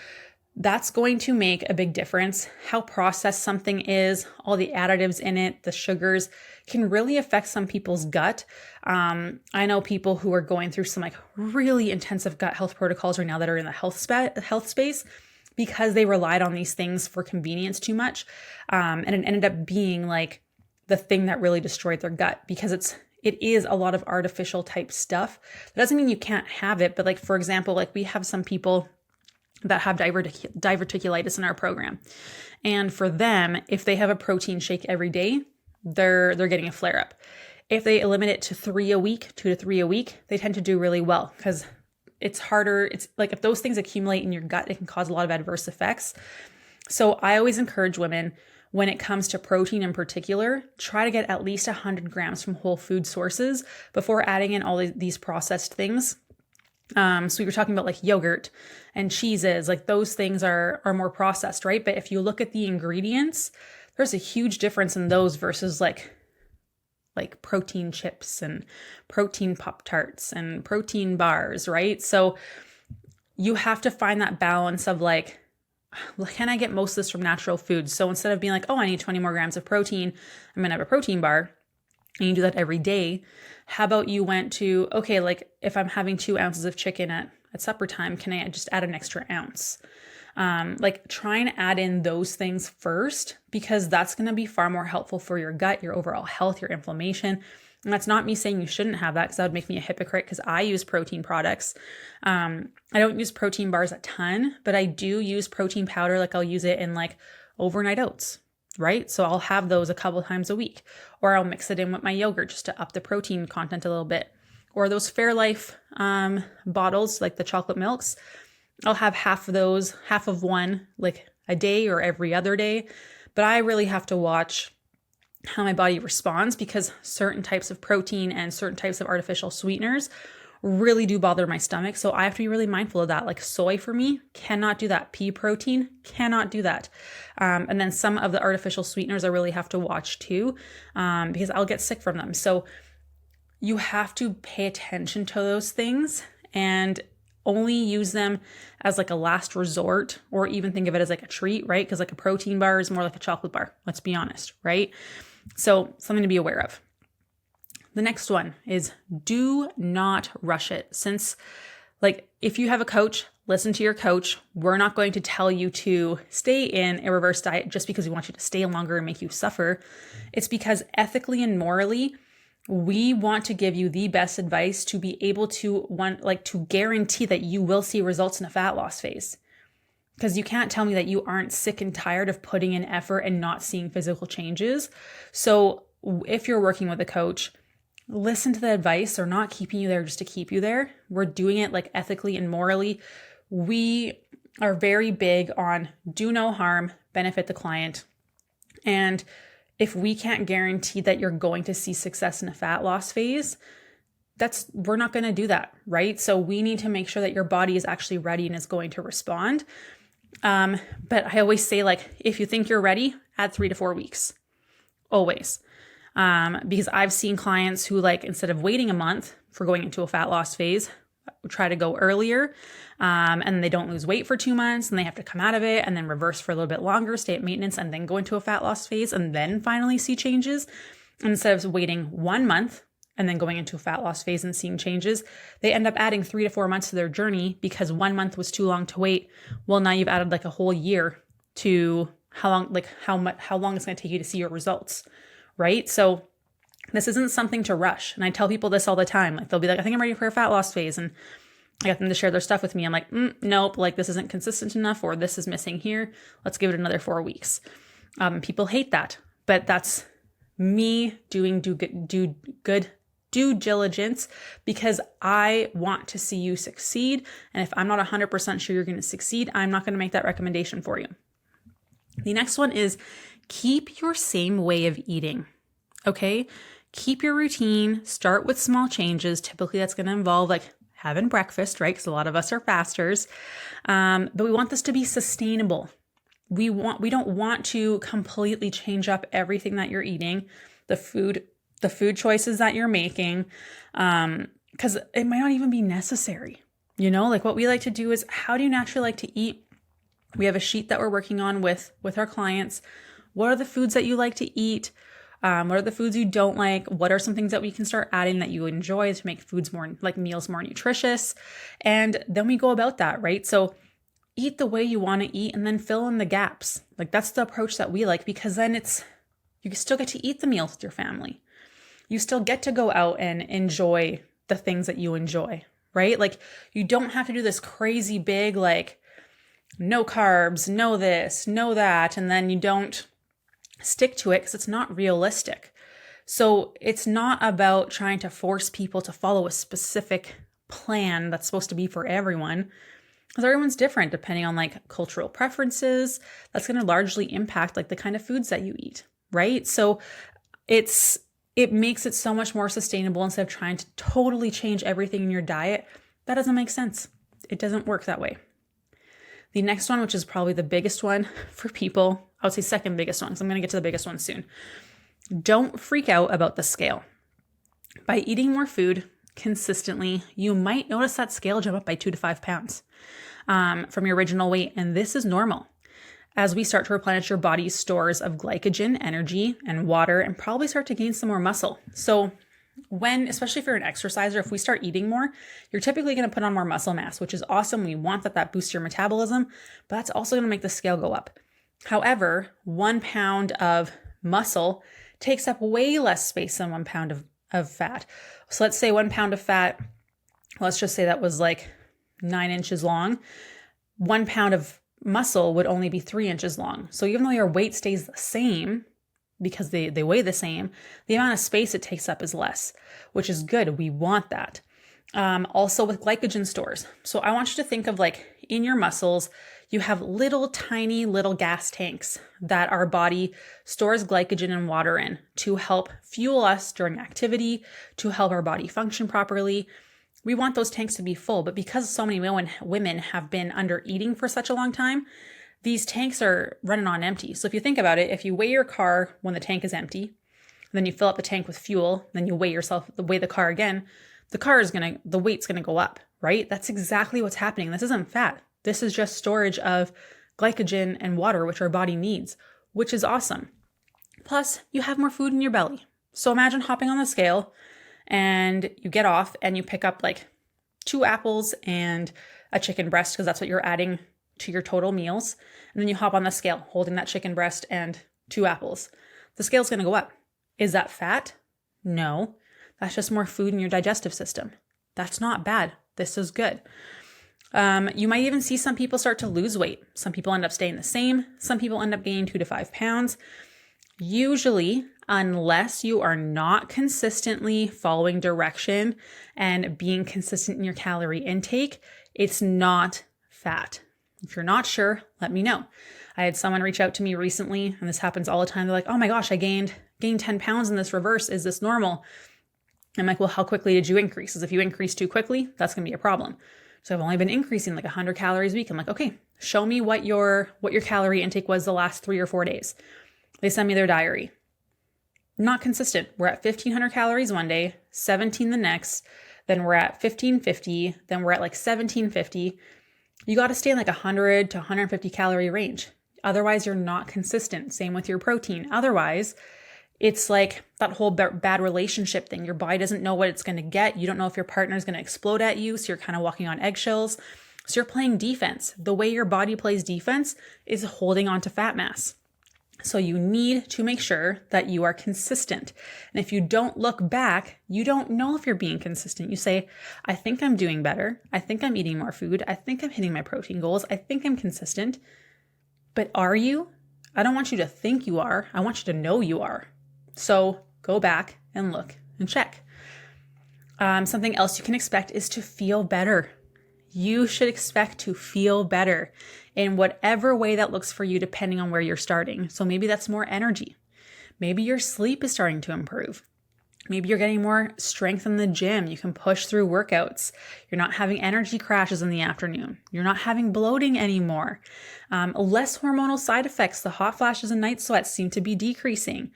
A: that's going to make a big difference. How processed something is, all the additives in it, the sugars can really affect some people's gut. I know people who are going through some really intensive gut health protocols right now that are in the health space because they relied on these things for convenience too much. And it ended up being the thing that really destroyed their gut, because it is a lot of artificial type stuff. That doesn't mean you can't have it, but for example, we have some people that have diverticulitis in our program. And for them, if they have a protein shake every day, they're getting a flare up. If they limit it to 3 a week, 2 to 3 a week, they tend to do really well, because it's harder. It's if those things accumulate in your gut, it can cause a lot of adverse effects. So I always encourage women, when it comes to protein in particular, try to get at least 100 grams from whole food sources before adding in all these processed things. So we were talking about yogurt and cheeses, those things are more processed, right? But if you look at the ingredients, there's a huge difference in those versus protein chips and protein Pop-Tarts and protein bars, right? So you have to find that balance of can I get most of this from natural foods? So instead of being like, oh, I need 20 more grams of protein, I'm going to have a protein bar, and you do that every day. How about you went to, okay, like if I'm having 2 ounces of chicken at supper time, can I just add an extra ounce? Like try and add in those things first, because that's going to be far more helpful for your gut, your overall health, your inflammation. And that's not me saying you shouldn't have that, because that would make me a hypocrite, because I use protein products. I don't use protein bars a ton, but I do use protein powder. Like I'll use it in like overnight oats, right? So I'll have those a couple times a week, or I'll mix it in with my yogurt just to up the protein content a little bit. Or those Fairlife bottles, like the chocolate milks, I'll have half of those, half of one, like a day or every other day. But I really have to watch how my body responds, because certain types of protein and certain types of artificial sweeteners really do bother my stomach. So I have to be really mindful of that. Like soy for me, cannot do that. Pea protein, cannot do that. And then some of the artificial sweeteners I really have to watch too, because I'll get sick from them. So you have to pay attention to those things and only use them as like a last resort, or even think of it as like a treat, right? Because like a protein bar is more like a chocolate bar. Let's be honest, right? So something to be aware of. The next one is do not rush it. Since like if you have a coach, listen to your coach. We're not going to tell you to stay in a reverse diet just because we want you to stay longer and make you suffer. It's because ethically and morally, we want to give you the best advice to be able to to guarantee that you will see results in a fat loss phase. Because you can't tell me that you aren't sick and tired of putting in effort and not seeing physical changes. So if you're working with a coach, listen to the advice. They're not keeping you there just to keep you there. We're doing it like ethically and morally. We are very big on do no harm, benefit the client. And if we can't guarantee that you're going to see success in a fat loss phase, we're not going to do that, right? So we need to make sure that your body is actually ready and is going to respond. But I always say, like, if you think you're ready, add 3 to 4 weeks, always. Because I've seen clients who, like, instead of waiting a month for going into a fat loss phase, try to go earlier, and they don't lose weight for 2 months, and they have to come out of it and then reverse for a little bit longer, stay at maintenance, and then go into a fat loss phase and then finally see changes. And instead of waiting 1 month and then going into a fat loss phase and seeing changes, they end up adding 3 to 4 months to their journey because 1 month was too long to wait. Well, now you've added like a whole year to how long it's going to take you to see your results, right? So this isn't something to rush. And I tell people this all the time. Like they'll be like, I think I'm ready for a fat loss phase. And I get them to share their stuff with me. I'm like, nope, like this isn't consistent enough, or this is missing here. Let's give it another 4 weeks. People hate that, but that's me doing good due diligence, because I want to see you succeed. And if I'm not 100% sure you're going to succeed, I'm not going to make that recommendation for you. The next one is keep your same way of eating. Okay. Keep your routine, start with small changes. Typically that's going to involve like having breakfast, right? Because a lot of us are fasters. But we want this to be sustainable. We don't want to completely change up everything that you're eating, the food choices that you're making, because it might not even be necessary. You know, like what we like to do is, how do you naturally like to eat? We have a sheet that we're working on with our clients. What are the foods that you like to eat? What are the foods you don't like? What are some things that we can start adding that you enjoy to make meals more nutritious? And then we go about that, right? So eat the way you want to eat and then fill in the gaps. Like that's the approach that we like, because then you still get to eat the meals with your family. You still get to go out and enjoy the things that you enjoy, right? Like you don't have to do this crazy big, like no carbs, no this, no that, and then you don't stick to it because it's not realistic. So it's not about trying to force people to follow a specific plan that's supposed to be for everyone, because everyone's different depending on like cultural preferences. That's going to largely impact like the kind of foods that you eat, right? So it makes it so much more sustainable instead of trying to totally change everything in your diet. That doesn't make sense. It doesn't work that way. The next one, which is probably the biggest one for people, I would say second biggest one, because I'm going to get to the biggest one soon. Don't freak out about the scale. By eating more food consistently, you might notice that scale jump up by 2 to 5 pounds from your original weight. And this is normal. as we start to replenish your body's stores of glycogen, energy, and water, and probably start to gain some more muscle. So especially if you're an exerciser, if we start eating more, you're typically going to put on more muscle mass, which is awesome. We want that boosts your metabolism, but that's also going to make the scale go up. However, 1 pound of muscle takes up way less space than 1 pound of fat. So let's say 1 pound of fat, let's just say that was like 9 inches long. 1 pound of muscle would only be 3 inches long. So even though your weight stays the same, because they weigh the same, the amount of space it takes up is less, which is good. We want that. Also with glycogen stores. So I want you to think of like in your muscles, you have tiny little gas tanks that our body stores glycogen and water in to help fuel us during activity, to help our body function properly. We want those tanks to be full, but because so many women have been under eating for such a long time, these tanks are running on empty. So if you think about it, if you weigh your car when the tank is empty, then you fill up the tank with fuel, then you weigh the car again, the weight's gonna go up, right? That's exactly what's happening. This isn't fat. This is just storage of glycogen and water, which our body needs, which is awesome. Plus, you have more food in your belly. So imagine hopping on the scale and you get off and you pick up like 2 apples and a chicken breast, because that's what you're adding to your total meals. And then you hop on the scale holding that chicken breast and 2 apples. The scale's going to go up. Is that fat? No, that's just more food in your digestive system. That's not bad. This is good. You might even see some people start to lose weight. Some people end up staying the same. Some people end up gaining 2 to 5 pounds. Usually, unless you are not consistently following direction and being consistent in your calorie intake, it's not fat. If you're not sure, let me know. I had someone reach out to me recently, and this happens all the time. They're like, oh my gosh, I gained 10 pounds in this reverse. Is this normal? I'm like, well, how quickly did you increase? Because if you increase too quickly, that's going to be a problem. So I've only been increasing like 100 calories a week. I'm like, okay, show me what your calorie intake was the last 3 or 4 days. They send me their diary. Not consistent. We're at 1,500 calories one day, 17 the next, then we're at 1,550, then we're at like 1,750. You got to stay in like 100 to 150 calorie range. Otherwise, you're not consistent. Same with your protein. Otherwise, it's like that whole bad relationship thing. Your body doesn't know what it's going to get. You don't know if your partner is going to explode at you. So you're kind of walking on eggshells. So you're playing defense. The way your body plays defense is holding on to fat mass. So you need to make sure that you are consistent. And if you don't look back, you don't know if you're being consistent. You say, I think I'm doing better. I think I'm eating more food. I think I'm hitting my protein goals. I think I'm consistent. But are you? I don't want you to think you are. I want you to know you are. So go back and look and check. Something else you can expect is to feel better. You should expect to feel better in whatever way that looks for you, depending on where you're starting. So maybe that's more energy. Maybe your sleep is starting to improve. Maybe you're getting more strength in the gym. You can push through workouts. You're not having energy crashes in the afternoon. You're not having bloating anymore. Less hormonal side effects. The hot flashes and night sweats seem to be decreasing.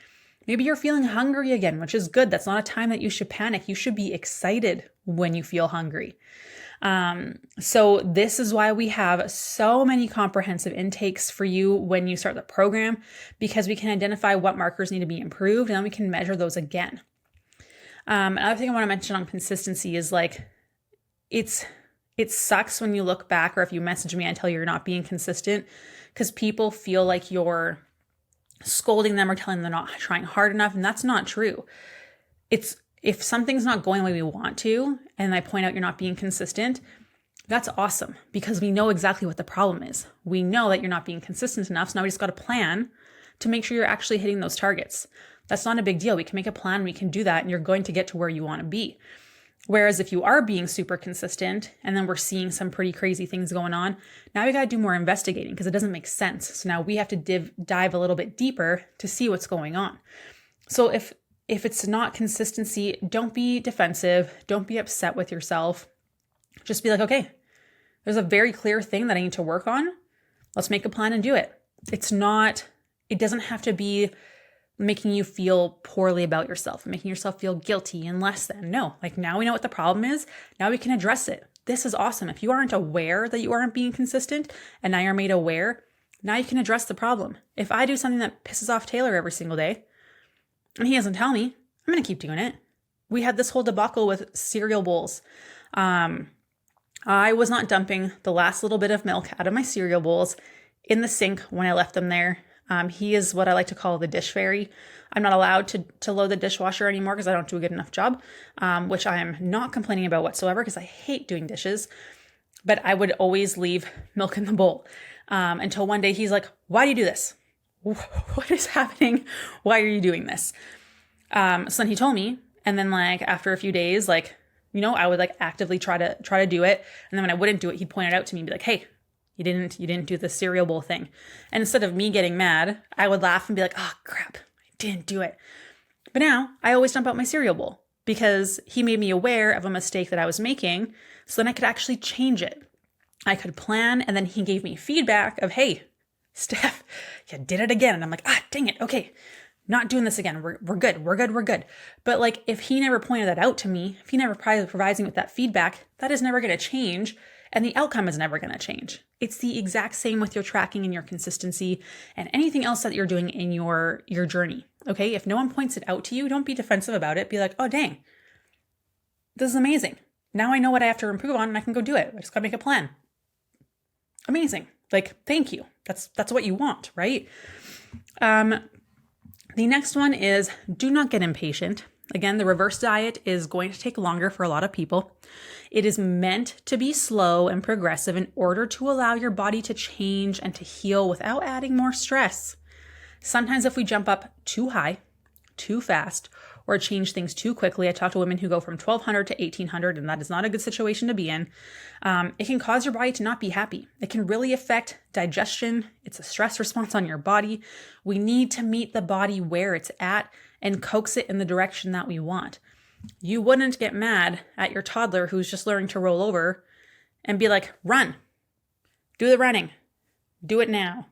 A: Maybe you're feeling hungry again, which is good. That's not a time that you should panic. You should be excited when you feel hungry. So this is why we have so many comprehensive intakes for you when you start the program, because we can identify what markers need to be improved and then we can measure those again. Another thing I want to mention on consistency is like, it sucks when you look back or if you message me and tell you're not being consistent, because people feel like you're scolding them or telling them they're not trying hard enough. And that's not true. If something's not going the way we want to, and I point out you're not being consistent, that's awesome, because we know exactly what the problem is. We know that you're not being consistent enough. So now we just got a plan to make sure you're actually hitting those targets. That's not a big deal. We can make a plan. We can do that. And you're going to get to where you want to be. Whereas if you are being super consistent and then we're seeing some pretty crazy things going on, now we got to do more investigating because it doesn't make sense. So now we have to dive a little bit deeper to see what's going on. So if it's not consistency, don't be defensive. Don't be upset with yourself. Just be like, okay, there's a very clear thing that I need to work on. Let's make a plan and do it. It doesn't have to be making you feel poorly about yourself, making yourself feel guilty and less than. No, like now we know what the problem is. Now we can address it. This is awesome. If you aren't aware that you aren't being consistent and now you're made aware, Now you can address the problem. If I do something that pisses off Taylor every single day and he doesn't tell me, I'm going to keep doing it. We had this whole debacle with cereal bowls. I was not dumping the last little bit of milk out of my cereal bowls in the sink when I left them there. He is what I like to call the dish fairy. I'm not allowed to load the dishwasher anymore because I don't do a good enough job, which I am not complaining about whatsoever because I hate doing dishes. But I would always leave milk in the bowl until one day he's like, why do you do this? What is happening? Why are you doing this? So then he told me, and then like after a few days, like, you know, I would like actively try to do it. And then when I wouldn't do it, he'd point it out to me and be like, hey, you didn't do the cereal bowl thing. And instead of me getting mad, I would laugh and be like, oh crap, I didn't do it. But now I always dump out my cereal bowl because he made me aware of a mistake that I was making. So then I could actually change it. I could plan, and then he gave me feedback of, hey, Steph, you did it again. And I'm like, dang it. Okay. Not doing this again. We're good. But like, if he never pointed that out to me, if he never provides me with that feedback, that is never going to change. And the outcome is never going to change. It's the exact same with your tracking and your consistency and anything else that you're doing in your journey. Okay. If no one points it out to you, don't be defensive about it. Be like, oh, dang, this is amazing. Now I know what I have to improve on and I can go do it. I just got to make a plan. Amazing. Like, thank you. That's what you want, right? The next one is do not get impatient. Again, the reverse diet is going to take longer for a lot of people. It is meant to be slow and progressive in order to allow your body to change and to heal without adding more stress. Sometimes if we jump up too high, too fast, or change things too quickly, I talk to women who go from 1200 to 1800, and that is not a good situation to be in. It can cause your body to not be happy. It can really affect digestion. It's a stress response on your body. We need to meet the body where it's at and coax it in the direction that we want. You wouldn't get mad at your toddler who's just learning to roll over and be like, run, do the running, do it now.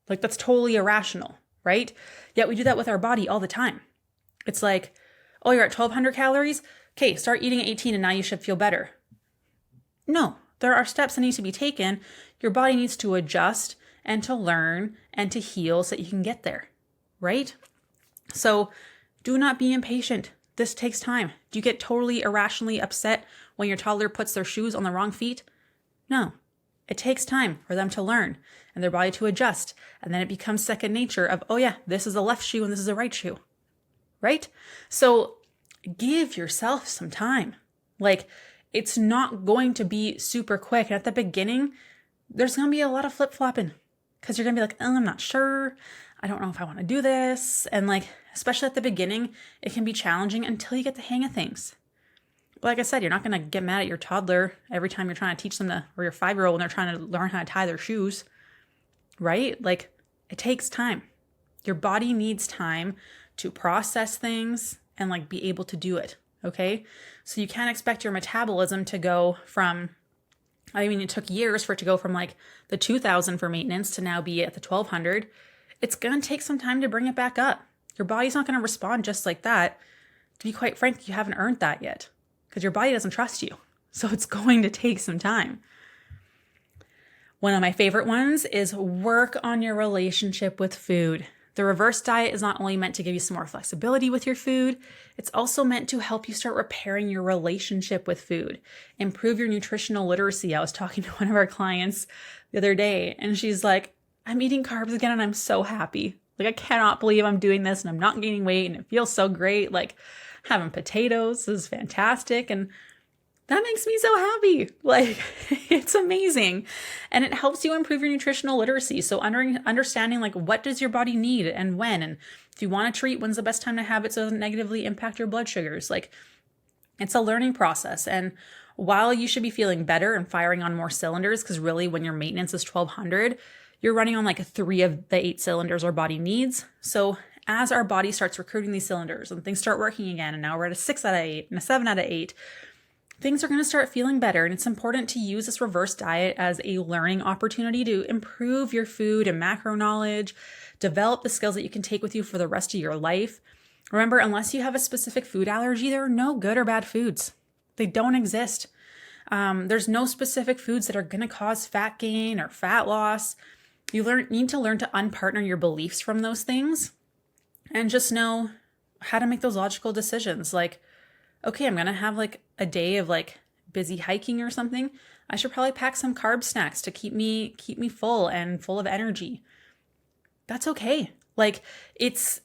A: Like, that's totally irrational, right? Yet we do that with our body all the time. It's like, oh, you're at 1200 calories? Okay, start eating at 18 and now you should feel better. No, there are steps that need to be taken. Your body needs to adjust and to learn and to heal so that you can get there, right? So do not be impatient. This takes time. Do you get totally irrationally upset when your toddler puts their shoes on the wrong feet? No, it takes time for them to learn and their body to adjust. And then it becomes second nature of, oh yeah, this is a left shoe and this is a right shoe. Right? So give yourself some time. Like, it's not going to be super quick. And at the beginning, there's going to be a lot of flip-flopping because you're going to be like, oh, I'm not sure. I don't know if I want to do this. And like, especially at the beginning, it can be challenging until you get the hang of things. But like I said, you're not going to get mad at your toddler every time you're trying to teach them or your 5-year-old when they're trying to learn how to tie their shoes, right? Like, it takes time. Your body needs time to process things and like be able to do it. Okay. So you can't expect your metabolism to go from, it took years for it to go from like the 2000 for maintenance to now be at the 1200. It's going to take some time to bring it back up. Your body's not going to respond just like that. To be quite frank, you haven't earned that yet because your body doesn't trust you. So it's going to take some time. One of my favorite ones is work on your relationship with food. The reverse diet is not only meant to give you some more flexibility with your food, it's also meant to help you start repairing your relationship with food, improve your nutritional literacy. I was talking to one of our clients the other day and she's like, I'm eating carbs again and I'm so happy. Like, I cannot believe I'm doing this and I'm not gaining weight and it feels so great. Like, having potatoes is fantastic. And that makes me so happy. Like, it's amazing. And it helps you improve your nutritional literacy. So understanding like, what does your body need and when, and if you want to treat, when's the best time to have it so it doesn't negatively impact your blood sugars. Like, it's a learning process. And while you should be feeling better and firing on more cylinders, because really when your maintenance is 1200, you're running on like 3 of the 8 cylinders our body needs. So as our body starts recruiting these cylinders and things start working again, and now we're at a 6 out of 8 and a 7 out of 8, things are going to start feeling better. And it's important to use this reverse diet as a learning opportunity to improve your food and macro knowledge, develop the skills that you can take with you for the rest of your life. Remember, unless you have a specific food allergy, there are no good or bad foods. They don't exist. There's no specific foods that are going to cause fat gain or fat loss. You need to learn to unpartner your beliefs from those things and just know how to make those logical decisions. Like, okay, I'm going to have like a day of like busy hiking or something. I should probably pack some carb snacks to keep me full and full of energy. That's okay. Like it's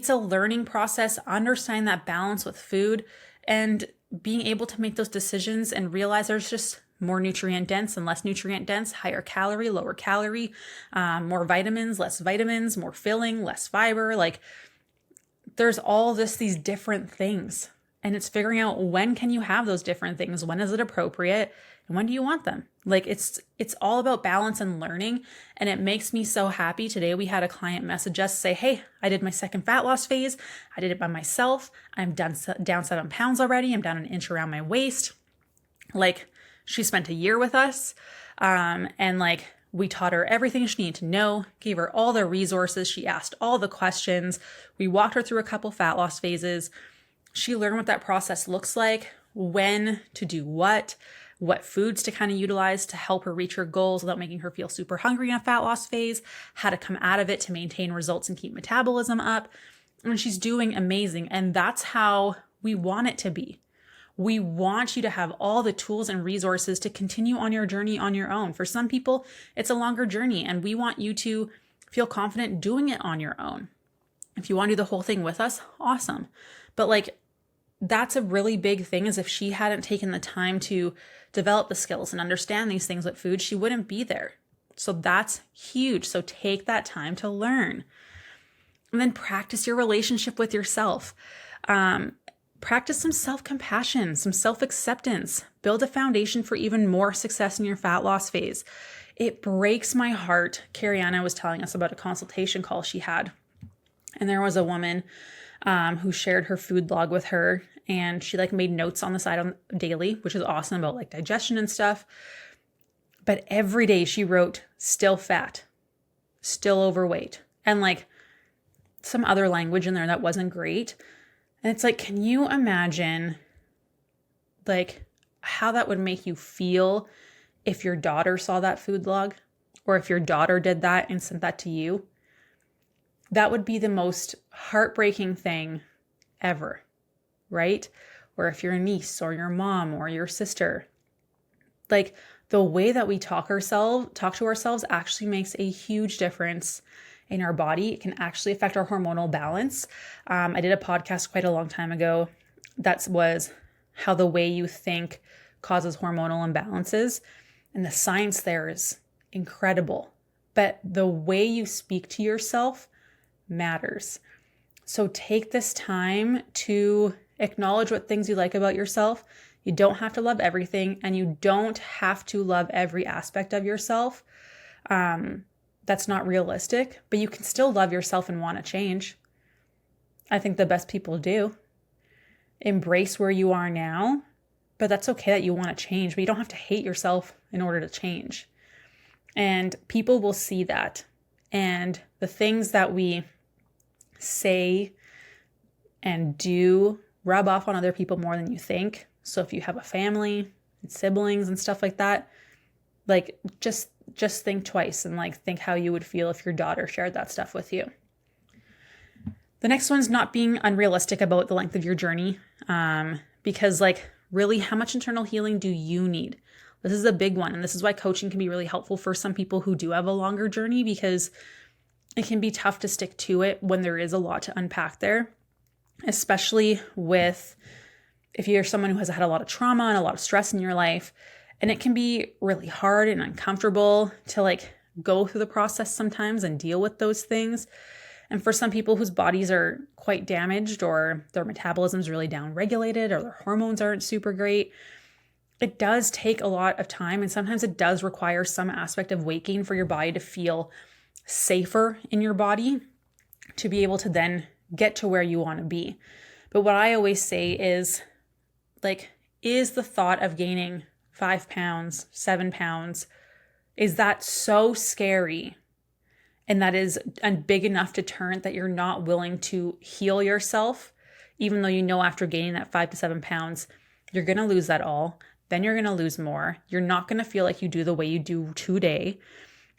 A: a learning process, understanding that balance with food and being able to make those decisions and realize there's just more nutrient dense and less nutrient dense, higher calorie, lower calorie, more vitamins, less vitamins, more filling, less fiber. Like there's all these different things. And it's figuring out when can you have those different things? When is it appropriate? And when do you want them? Like it's all about balance and learning. And it makes me so happy. Today we had a client message us say, hey, I did my second fat loss phase. I did it by myself. I'm down 7 pounds already. I'm down an inch around my waist. Like she spent a year with us. And like we taught her everything she needed to know, gave her all the resources. She asked all the questions. We walked her through a couple fat loss phases. She learned what that process looks like, when to do what foods to kind of utilize to help her reach her goals without making her feel super hungry in a fat loss phase, how to come out of it to maintain results and keep metabolism up. And she's doing amazing. And that's how we want it to be. We want you to have all the tools and resources to continue on your journey on your own. For some people, it's a longer journey, and we want you to feel confident doing it on your own. If you want to do the whole thing with us, awesome. But like, that's a really big thing, is if she hadn't taken the time to develop the skills and understand these things with food, she wouldn't be there. So that's huge. So take that time to learn. And then practice your relationship with yourself. Practice some self-compassion, some self-acceptance. Build a foundation for even more success in your fat loss phase. It breaks my heart. Carrie-Anna was telling us about a consultation call she had. And there was a woman who shared her food log with her, and she like made notes on the side on daily, which is awesome, about like digestion and stuff. But every day she wrote still fat, still overweight, and like some other language in there that wasn't great. And it's like, can you imagine like how that would make you feel if your daughter saw that food log, or if your daughter did that and sent that to you? That would be the most heartbreaking thing ever, right? Or if your niece or your mom or your sister, like the way that we talk to ourselves actually makes a huge difference in our body. It can actually affect our hormonal balance. I did a podcast quite a long time ago that was how the way you think causes hormonal imbalances. And the science there is incredible. But the way you speak to yourself matters. So take this time to acknowledge what things you like about yourself. You don't have to love everything, and you don't have to love every aspect of yourself. That's not realistic, but you can still love yourself and want to change. I think the best people do. Embrace where you are now, but that's okay that you want to change, but you don't have to hate yourself in order to change. And people will see that. And the things that we say and do rub off on other people more than you think. So if you have a family and siblings and stuff like that, like just think twice and like think how you would feel if your daughter shared that stuff with you. The next one's not being unrealistic about the length of your journey, because like really, how much internal healing do you need? This is a big one. And this is why coaching can be really helpful for some people who do have a longer journey, because it can be tough to stick to it when there is a lot to unpack there, especially if you're someone who has had a lot of trauma and a lot of stress in your life. And it can be really hard and uncomfortable to like go through the process sometimes and deal with those things. And for some people whose bodies are quite damaged, or their metabolism is really downregulated, or their hormones aren't super great, it does take a lot of time. And sometimes it does require some aspect of weight gain for your body to feel safer in your body, to be able to then get to where you want to be. But what I always say is, like, is the thought of gaining 5 pounds, 7 pounds, is that so scary? And that is a big enough deterrent that you're not willing to heal yourself, even though you know after gaining that 5 to 7 pounds, you're going to lose that all. Then you're going to lose more. You're not going to feel like you do the way you do today.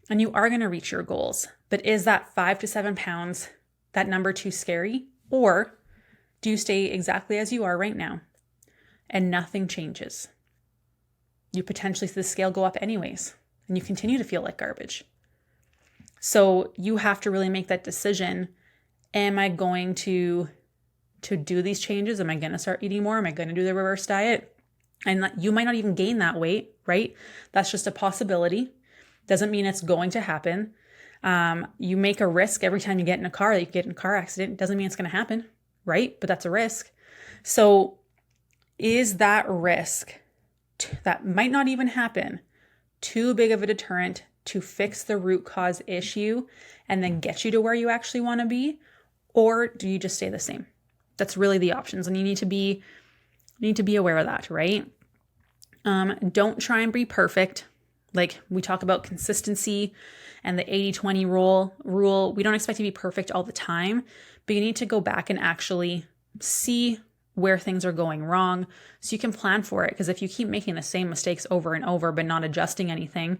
A: and you are going to reach your goals. But is that 5 to 7 pounds, that number, too scary? Or do you stay exactly as you are right now and nothing changes? You potentially see the scale go up anyways, and you continue to feel like garbage. So you have to really make that decision. Am I going to do these changes? Am I going to start eating more? Am I going to do the reverse diet? And you might not even gain that weight, right? That's just a possibility. Doesn't mean it's going to happen. You make a risk every time you get in a car that you get in a car accident. Doesn't mean it's going to happen, right? But that's a risk. So is that risk that might not even happen too big of a deterrent to fix the root cause issue and then get you to where you actually want to be? Or do you just stay the same? That's really the options. And you need to be aware of that, right? Don't try and be perfect. Like we talk about consistency and the 80-20 rule. We don't expect to be perfect all the time, but you need to go back and actually see where things are going wrong so you can plan for it. Because if you keep making the same mistakes over and over, but not adjusting anything,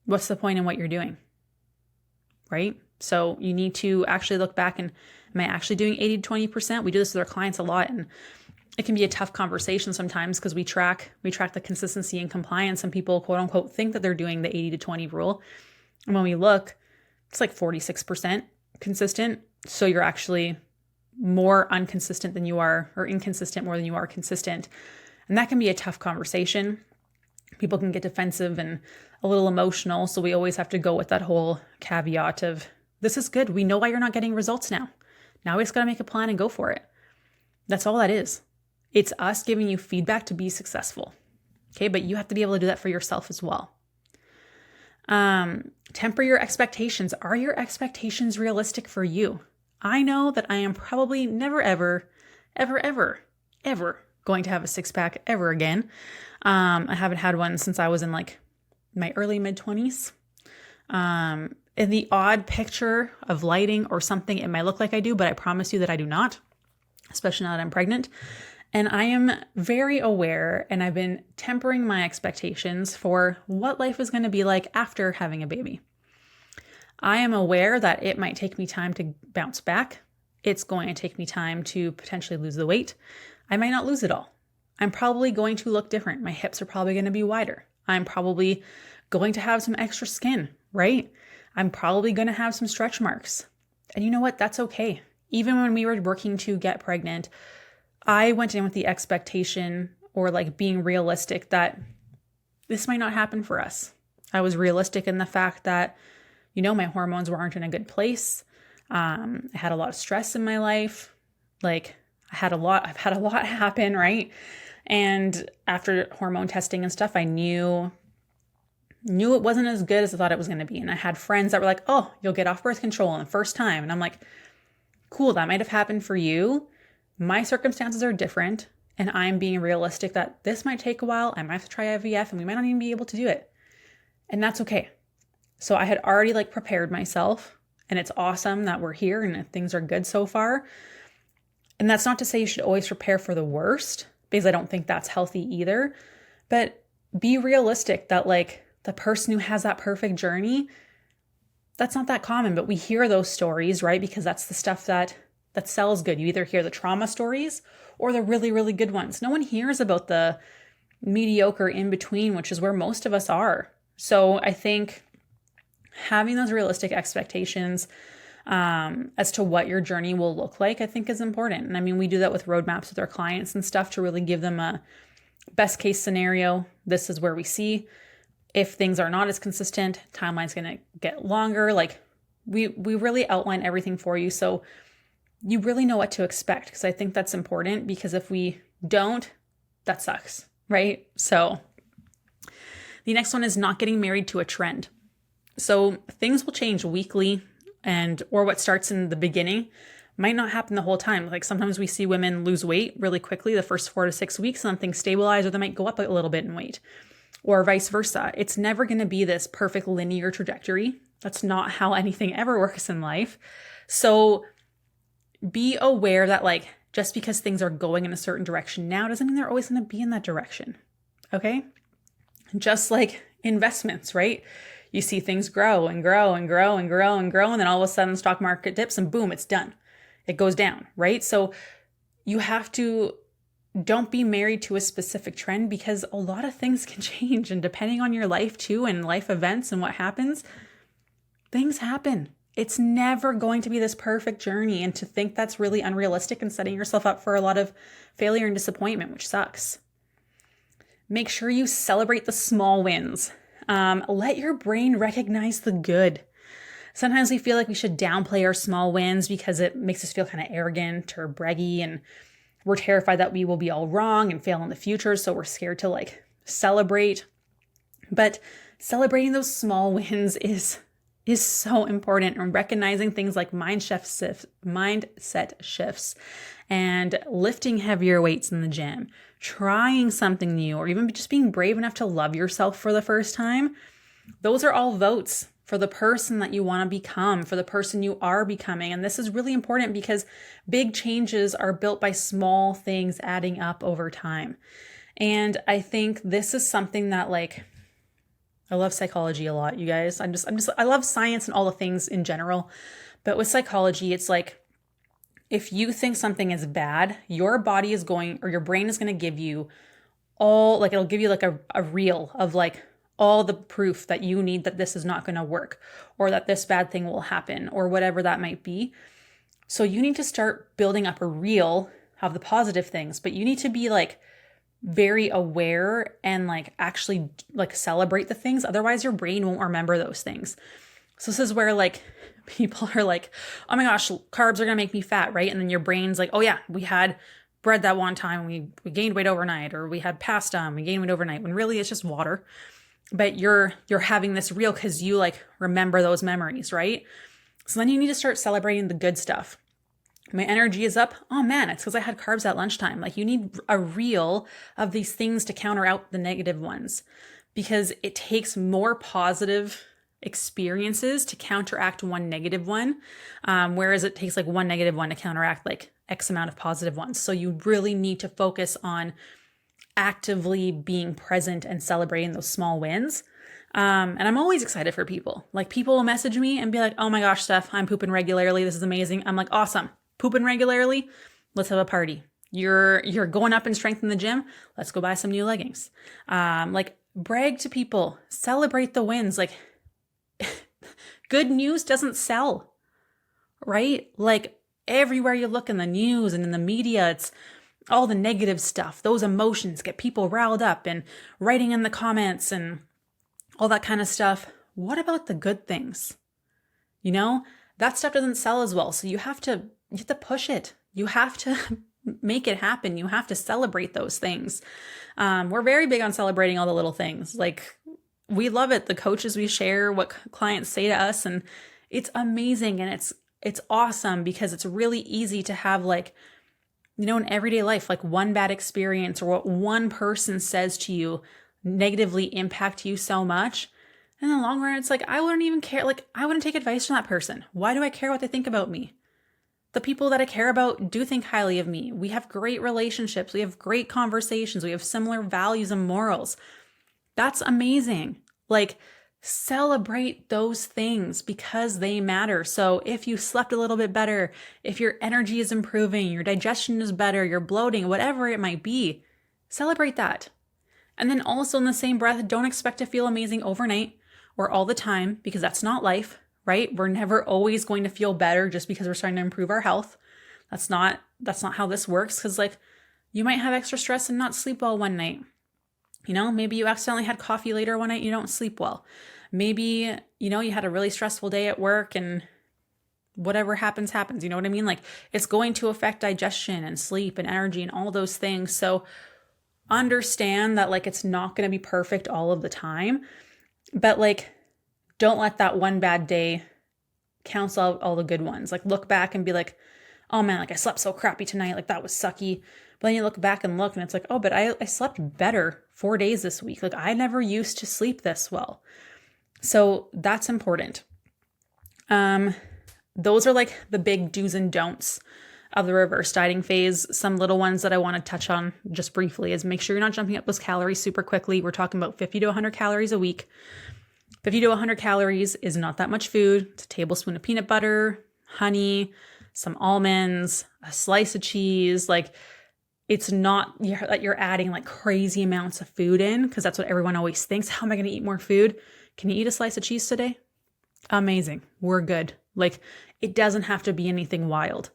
A: what's the point in what you're doing, right? So you need to actually look back and, am I actually doing 80-20%? We do this with our clients a lot, and it can be a tough conversation sometimes because we track the consistency and compliance, and people quote unquote think that they're doing the 80-20 rule. And when we look, it's like 46% consistent. So you're actually more inconsistent than you are consistent. And that can be a tough conversation. People can get defensive and a little emotional. So we always have to go with that whole caveat of, this is good. We know why you're not getting results now. Now we just got to make a plan and go for it. That's all that is. It's us giving you feedback to be successful. Okay, but you have to be able to do that for yourself as well. Temper your expectations. Are your expectations realistic for you? I know that I am probably never, ever going to have a six-pack ever again. I haven't had one since I was in like my early mid-20s. In the odd picture of lighting or something, it might look like I do, but I promise you that I do not, especially now that I'm pregnant. And I am very aware, and I've been tempering my expectations for what life is going to be like after having a baby. I am aware that it might take me time to bounce back. It's going to take me time to potentially lose the weight. I might not lose it all. I'm probably going to look different. My hips are probably going to be wider. I'm probably going to have some extra skin, right? I'm probably going to have some stretch marks. And you know what? That's okay. Even when we were working to get pregnant, I went in with the expectation, or like being realistic, that this might not happen for us. I was realistic in the fact that, my hormones weren't in a good place. I had a lot of stress in my life. I've had a lot happen, right? And after hormone testing and stuff, I knew it wasn't as good as I thought it was going to be. And I had friends that were like, oh, you'll get off birth control in the first time. And I'm like, cool, that might have happened for you. My circumstances are different. And I'm being realistic that this might take a while. I might have to try IVF and we might not even be able to do it. And that's okay. So I had already prepared myself, and it's awesome that we're here and things are good so far. And that's not to say you should always prepare for the worst, because I don't think that's healthy either. But be realistic that the person who has that perfect journey, that's not that common, but we hear those stories, right? Because that's the stuff that sells good. You either hear the trauma stories or the really, really good ones. No one hears about the mediocre in between, which is where most of us are. So I think having those realistic expectations as to what your journey will look like, I think is important. And I mean, we do that with roadmaps with our clients and stuff to really give them a best case scenario. This is where we see. If things are not as consistent, timeline's going to get longer. We really outline everything for you, so you really know what to expect, because I think that's important, because if we don't, that sucks, right? So the next one is not getting married to a trend. So things will change weekly, or what starts in the beginning might not happen the whole time. Sometimes we see women lose weight really quickly the first 4 to 6 weeks, and then things stabilize, or they might go up a little bit in weight, or vice versa. It's never going to be this perfect linear trajectory. That's not how anything ever works in life. So be aware that just because things are going in a certain direction now doesn't mean they're always going to be in that direction. Okay? Just like investments, right? you see things grow and grow and grow and grow and grow. And then all of a sudden the stock market dips and boom, it's done. It goes down, right? So you have to, don't be married to a specific trend because a lot of things can change. And depending on your life too, and life events and what happens, things happen. It's never going to be this perfect journey. And to think that's really unrealistic and setting yourself up for a lot of failure and disappointment, which sucks. Make sure you celebrate the small wins. Let your brain recognize the good. Sometimes we feel like we should downplay our small wins because it makes us feel kind of arrogant or braggy, and we're terrified that we will be all wrong and fail in the future. So we're scared to like celebrate. But celebrating those small wins is so important, and recognizing things like mindset shifts and lifting heavier weights in the gym, trying something new, or even just being brave enough to love yourself for the first time. Those are all votes for the person that you want to become, for the person you are becoming. And this is really important because big changes are built by small things adding up over time. And I think this is something that I love psychology a lot, you guys. I love science and all the things in general. But with psychology, it's like, if you think something is bad, your body is going, or your brain is going to give you it'll give you a reel of all the proof that you need that this is not going to work, or that this bad thing will happen, or whatever that might be. So you need to start building up a reel of the positive things, but you need to be very aware and actually celebrate the things. Otherwise your brain won't remember those things. So this is where people are oh my gosh, carbs are going to make me fat, right? And then your brain's oh yeah, we had bread that one time, we gained weight overnight, or we had pasta and we gained weight overnight, when really it's just water. But you're having this reel because you remember those memories, right? So then you need to start celebrating the good stuff. My energy is up. Oh man, it's because I had carbs at lunchtime. You need a reel of these things to counter out the negative ones, because it takes more positive experiences to counteract one negative one. Whereas it takes one negative one to counteract X amount of positive ones. So you really need to focus on actively being present and celebrating those small wins. And I'm always excited for people. People will message me and be oh my gosh, Steph, I'm pooping regularly. This is amazing. I'm awesome. Pooping regularly. Let's have a party. You're going up in strength in the gym. Let's go buy some new leggings. Brag to people, celebrate the wins. Good news doesn't sell, right? Everywhere you look in the news and in the media, it's all the negative stuff. Those emotions get people riled up and writing in the comments and all that kind of stuff. What about the good things? That stuff doesn't sell as well. So you have to push it. You have to make it happen. You have to celebrate those things. We're very big on celebrating all the little things. We love it. The coaches, we share what clients say to us, and it's amazing. And it's awesome because it's really easy to have in everyday life, one bad experience or what one person says to you negatively impact you so much. In the long run, it's I wouldn't even care. I wouldn't take advice from that person. Why do I care what they think about me? The people that I care about do think highly of me. We have great relationships. We have great conversations. We have similar values and morals. That's amazing. Celebrate those things because they matter. So if you slept a little bit better, if your energy is improving, your digestion is better, you're bloating, whatever it might be, celebrate that. And then also in the same breath, don't expect to feel amazing overnight or all the time, because that's not life, right? We're never always going to feel better just because we're starting to improve our health. That's not how this works, because you might have extra stress and not sleep well one night. Maybe you accidentally had coffee later one night, you don't sleep well. Maybe, you had a really stressful day at work and whatever happens. You know what I mean? It's going to affect digestion and sleep and energy and all those things. So understand that it's not going to be perfect all of the time, but don't let that one bad day cancel out all the good ones. Look back and be oh man, I slept so crappy tonight. That was sucky. But then you look back and it's oh, but I slept better 4 days this week. I never used to sleep this well. So that's important. Those are the big do's and don'ts of the reverse dieting phase. Some little ones that I want to touch on just briefly is make sure you're not jumping up those calories super quickly. We're talking about 50 to 100 calories a week. 50 to 100 calories is not that much food. It's a tablespoon of peanut butter, honey, some almonds, a slice of cheese. Like, it's not that you're adding like crazy amounts of food in, because that's what everyone always thinks. How am I going to eat more food? Can you eat a slice of cheese today? Amazing. We're good. Like, it doesn't have to be anything wild.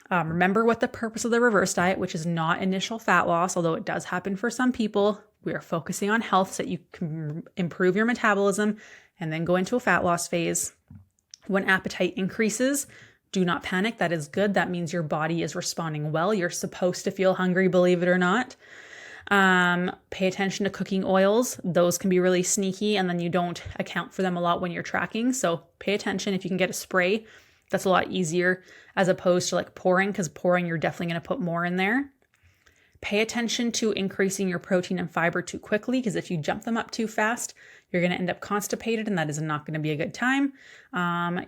A: Remember what the purpose of the reverse diet, which is not initial fat loss, although it does happen for some people. We are focusing on health so that you can improve your metabolism and then go into a fat loss phase. When appetite increases, do not panic. That is good. That means your body is responding well. You're supposed to feel hungry, believe it or not. Pay attention to cooking oils. Those can be really sneaky, and then you don't account for them a lot when you're tracking. So pay attention. If you can get a spray, that's a lot easier as opposed to like pouring, because pouring, you're definitely going to put more in there. Pay attention to increasing your protein and fiber too quickly, because if you jump them up too fast, you're going to end up constipated, and that is not going to be a good time.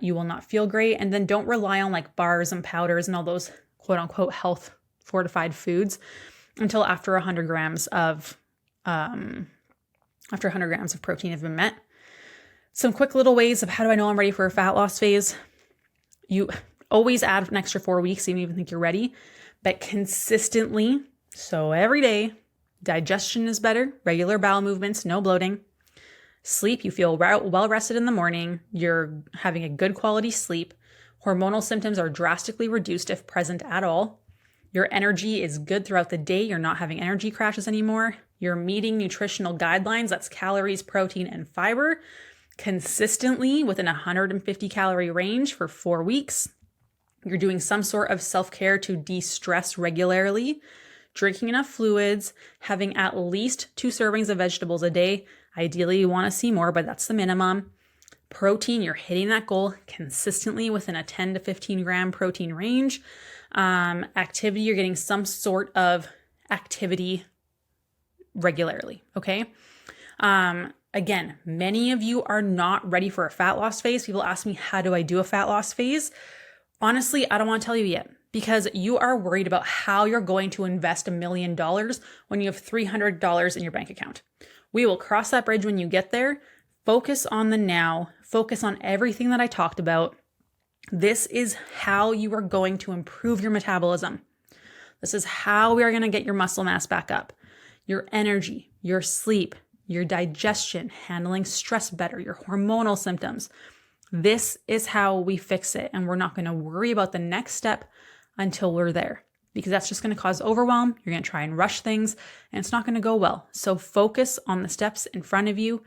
A: You will not feel great. And then don't rely on like bars and powders and all those quote unquote health fortified foods until after 100 grams of protein have been met. Some quick little ways of how do I know I'm ready for a fat loss phase? You always add an extra 4 weeks, so you don't even think you're ready, but consistently. So every day, digestion is better, regular bowel movements, no bloating. Sleep, you feel well rested in the morning. You're having a good quality sleep. Hormonal symptoms are drastically reduced if present at all. Your energy is good throughout the day. You're not having energy crashes anymore. You're meeting nutritional guidelines. That's calories, protein, and fiber consistently within a 150 calorie range for 4 weeks. You're doing some sort of self-care to de-stress regularly, drinking enough fluids, having at least 2 servings of vegetables a day. Ideally, you want to see more, but that's the minimum. Protein, you're hitting that goal consistently within a 10 to 15 gram protein range. Activity, you're getting some sort of activity regularly, okay? Again, many of you are not ready for a fat loss phase. People ask me, how do I do a fat loss phase? Honestly, I don't want to tell you yet, because you are worried about how you're going to invest $1 million when you have $300 in your bank account. We will cross that bridge when you get there. Focus on the now. Focus on everything that I talked about. This is how you are going to improve your metabolism. This is how we are going to get your muscle mass back up, your energy, your sleep, your digestion, handling stress better, your hormonal symptoms. This is how we fix it. And we're not going to worry about the next step until we're there, because that's just going to cause overwhelm. You're going to try and rush things, and it's not going to go well. So focus on the steps in front of you.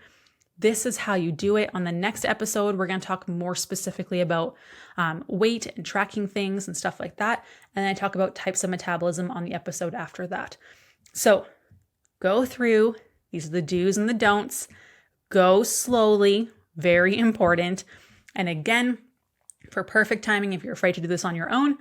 A: This is how you do it. On the next episode, we're going to talk more specifically about weight and tracking things and stuff like that. And then I talk about types of metabolism on the episode after that. So go through. These are the do's and the don'ts. Go slowly. Very important. And again, for perfect timing, if you're afraid to do this on your own,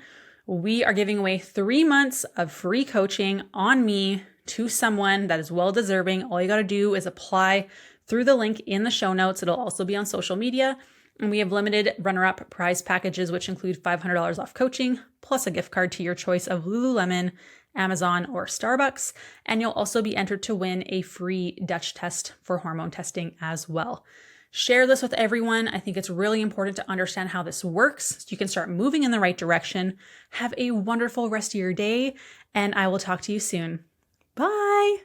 A: we are giving away 3 months of free coaching on me to someone that is well deserving. All you got to do is apply through the link in the show notes. It'll also be on social media. And we have limited runner-up prize packages, which include $500 off coaching, plus a gift card to your choice of Lululemon, Amazon, or Starbucks. And you'll also be entered to win a free Dutch test for hormone testing as well. Share this with everyone. I think it's really important to understand how this works so you can start moving in the right direction. Have a wonderful rest of your day, and I will talk to you soon. Bye.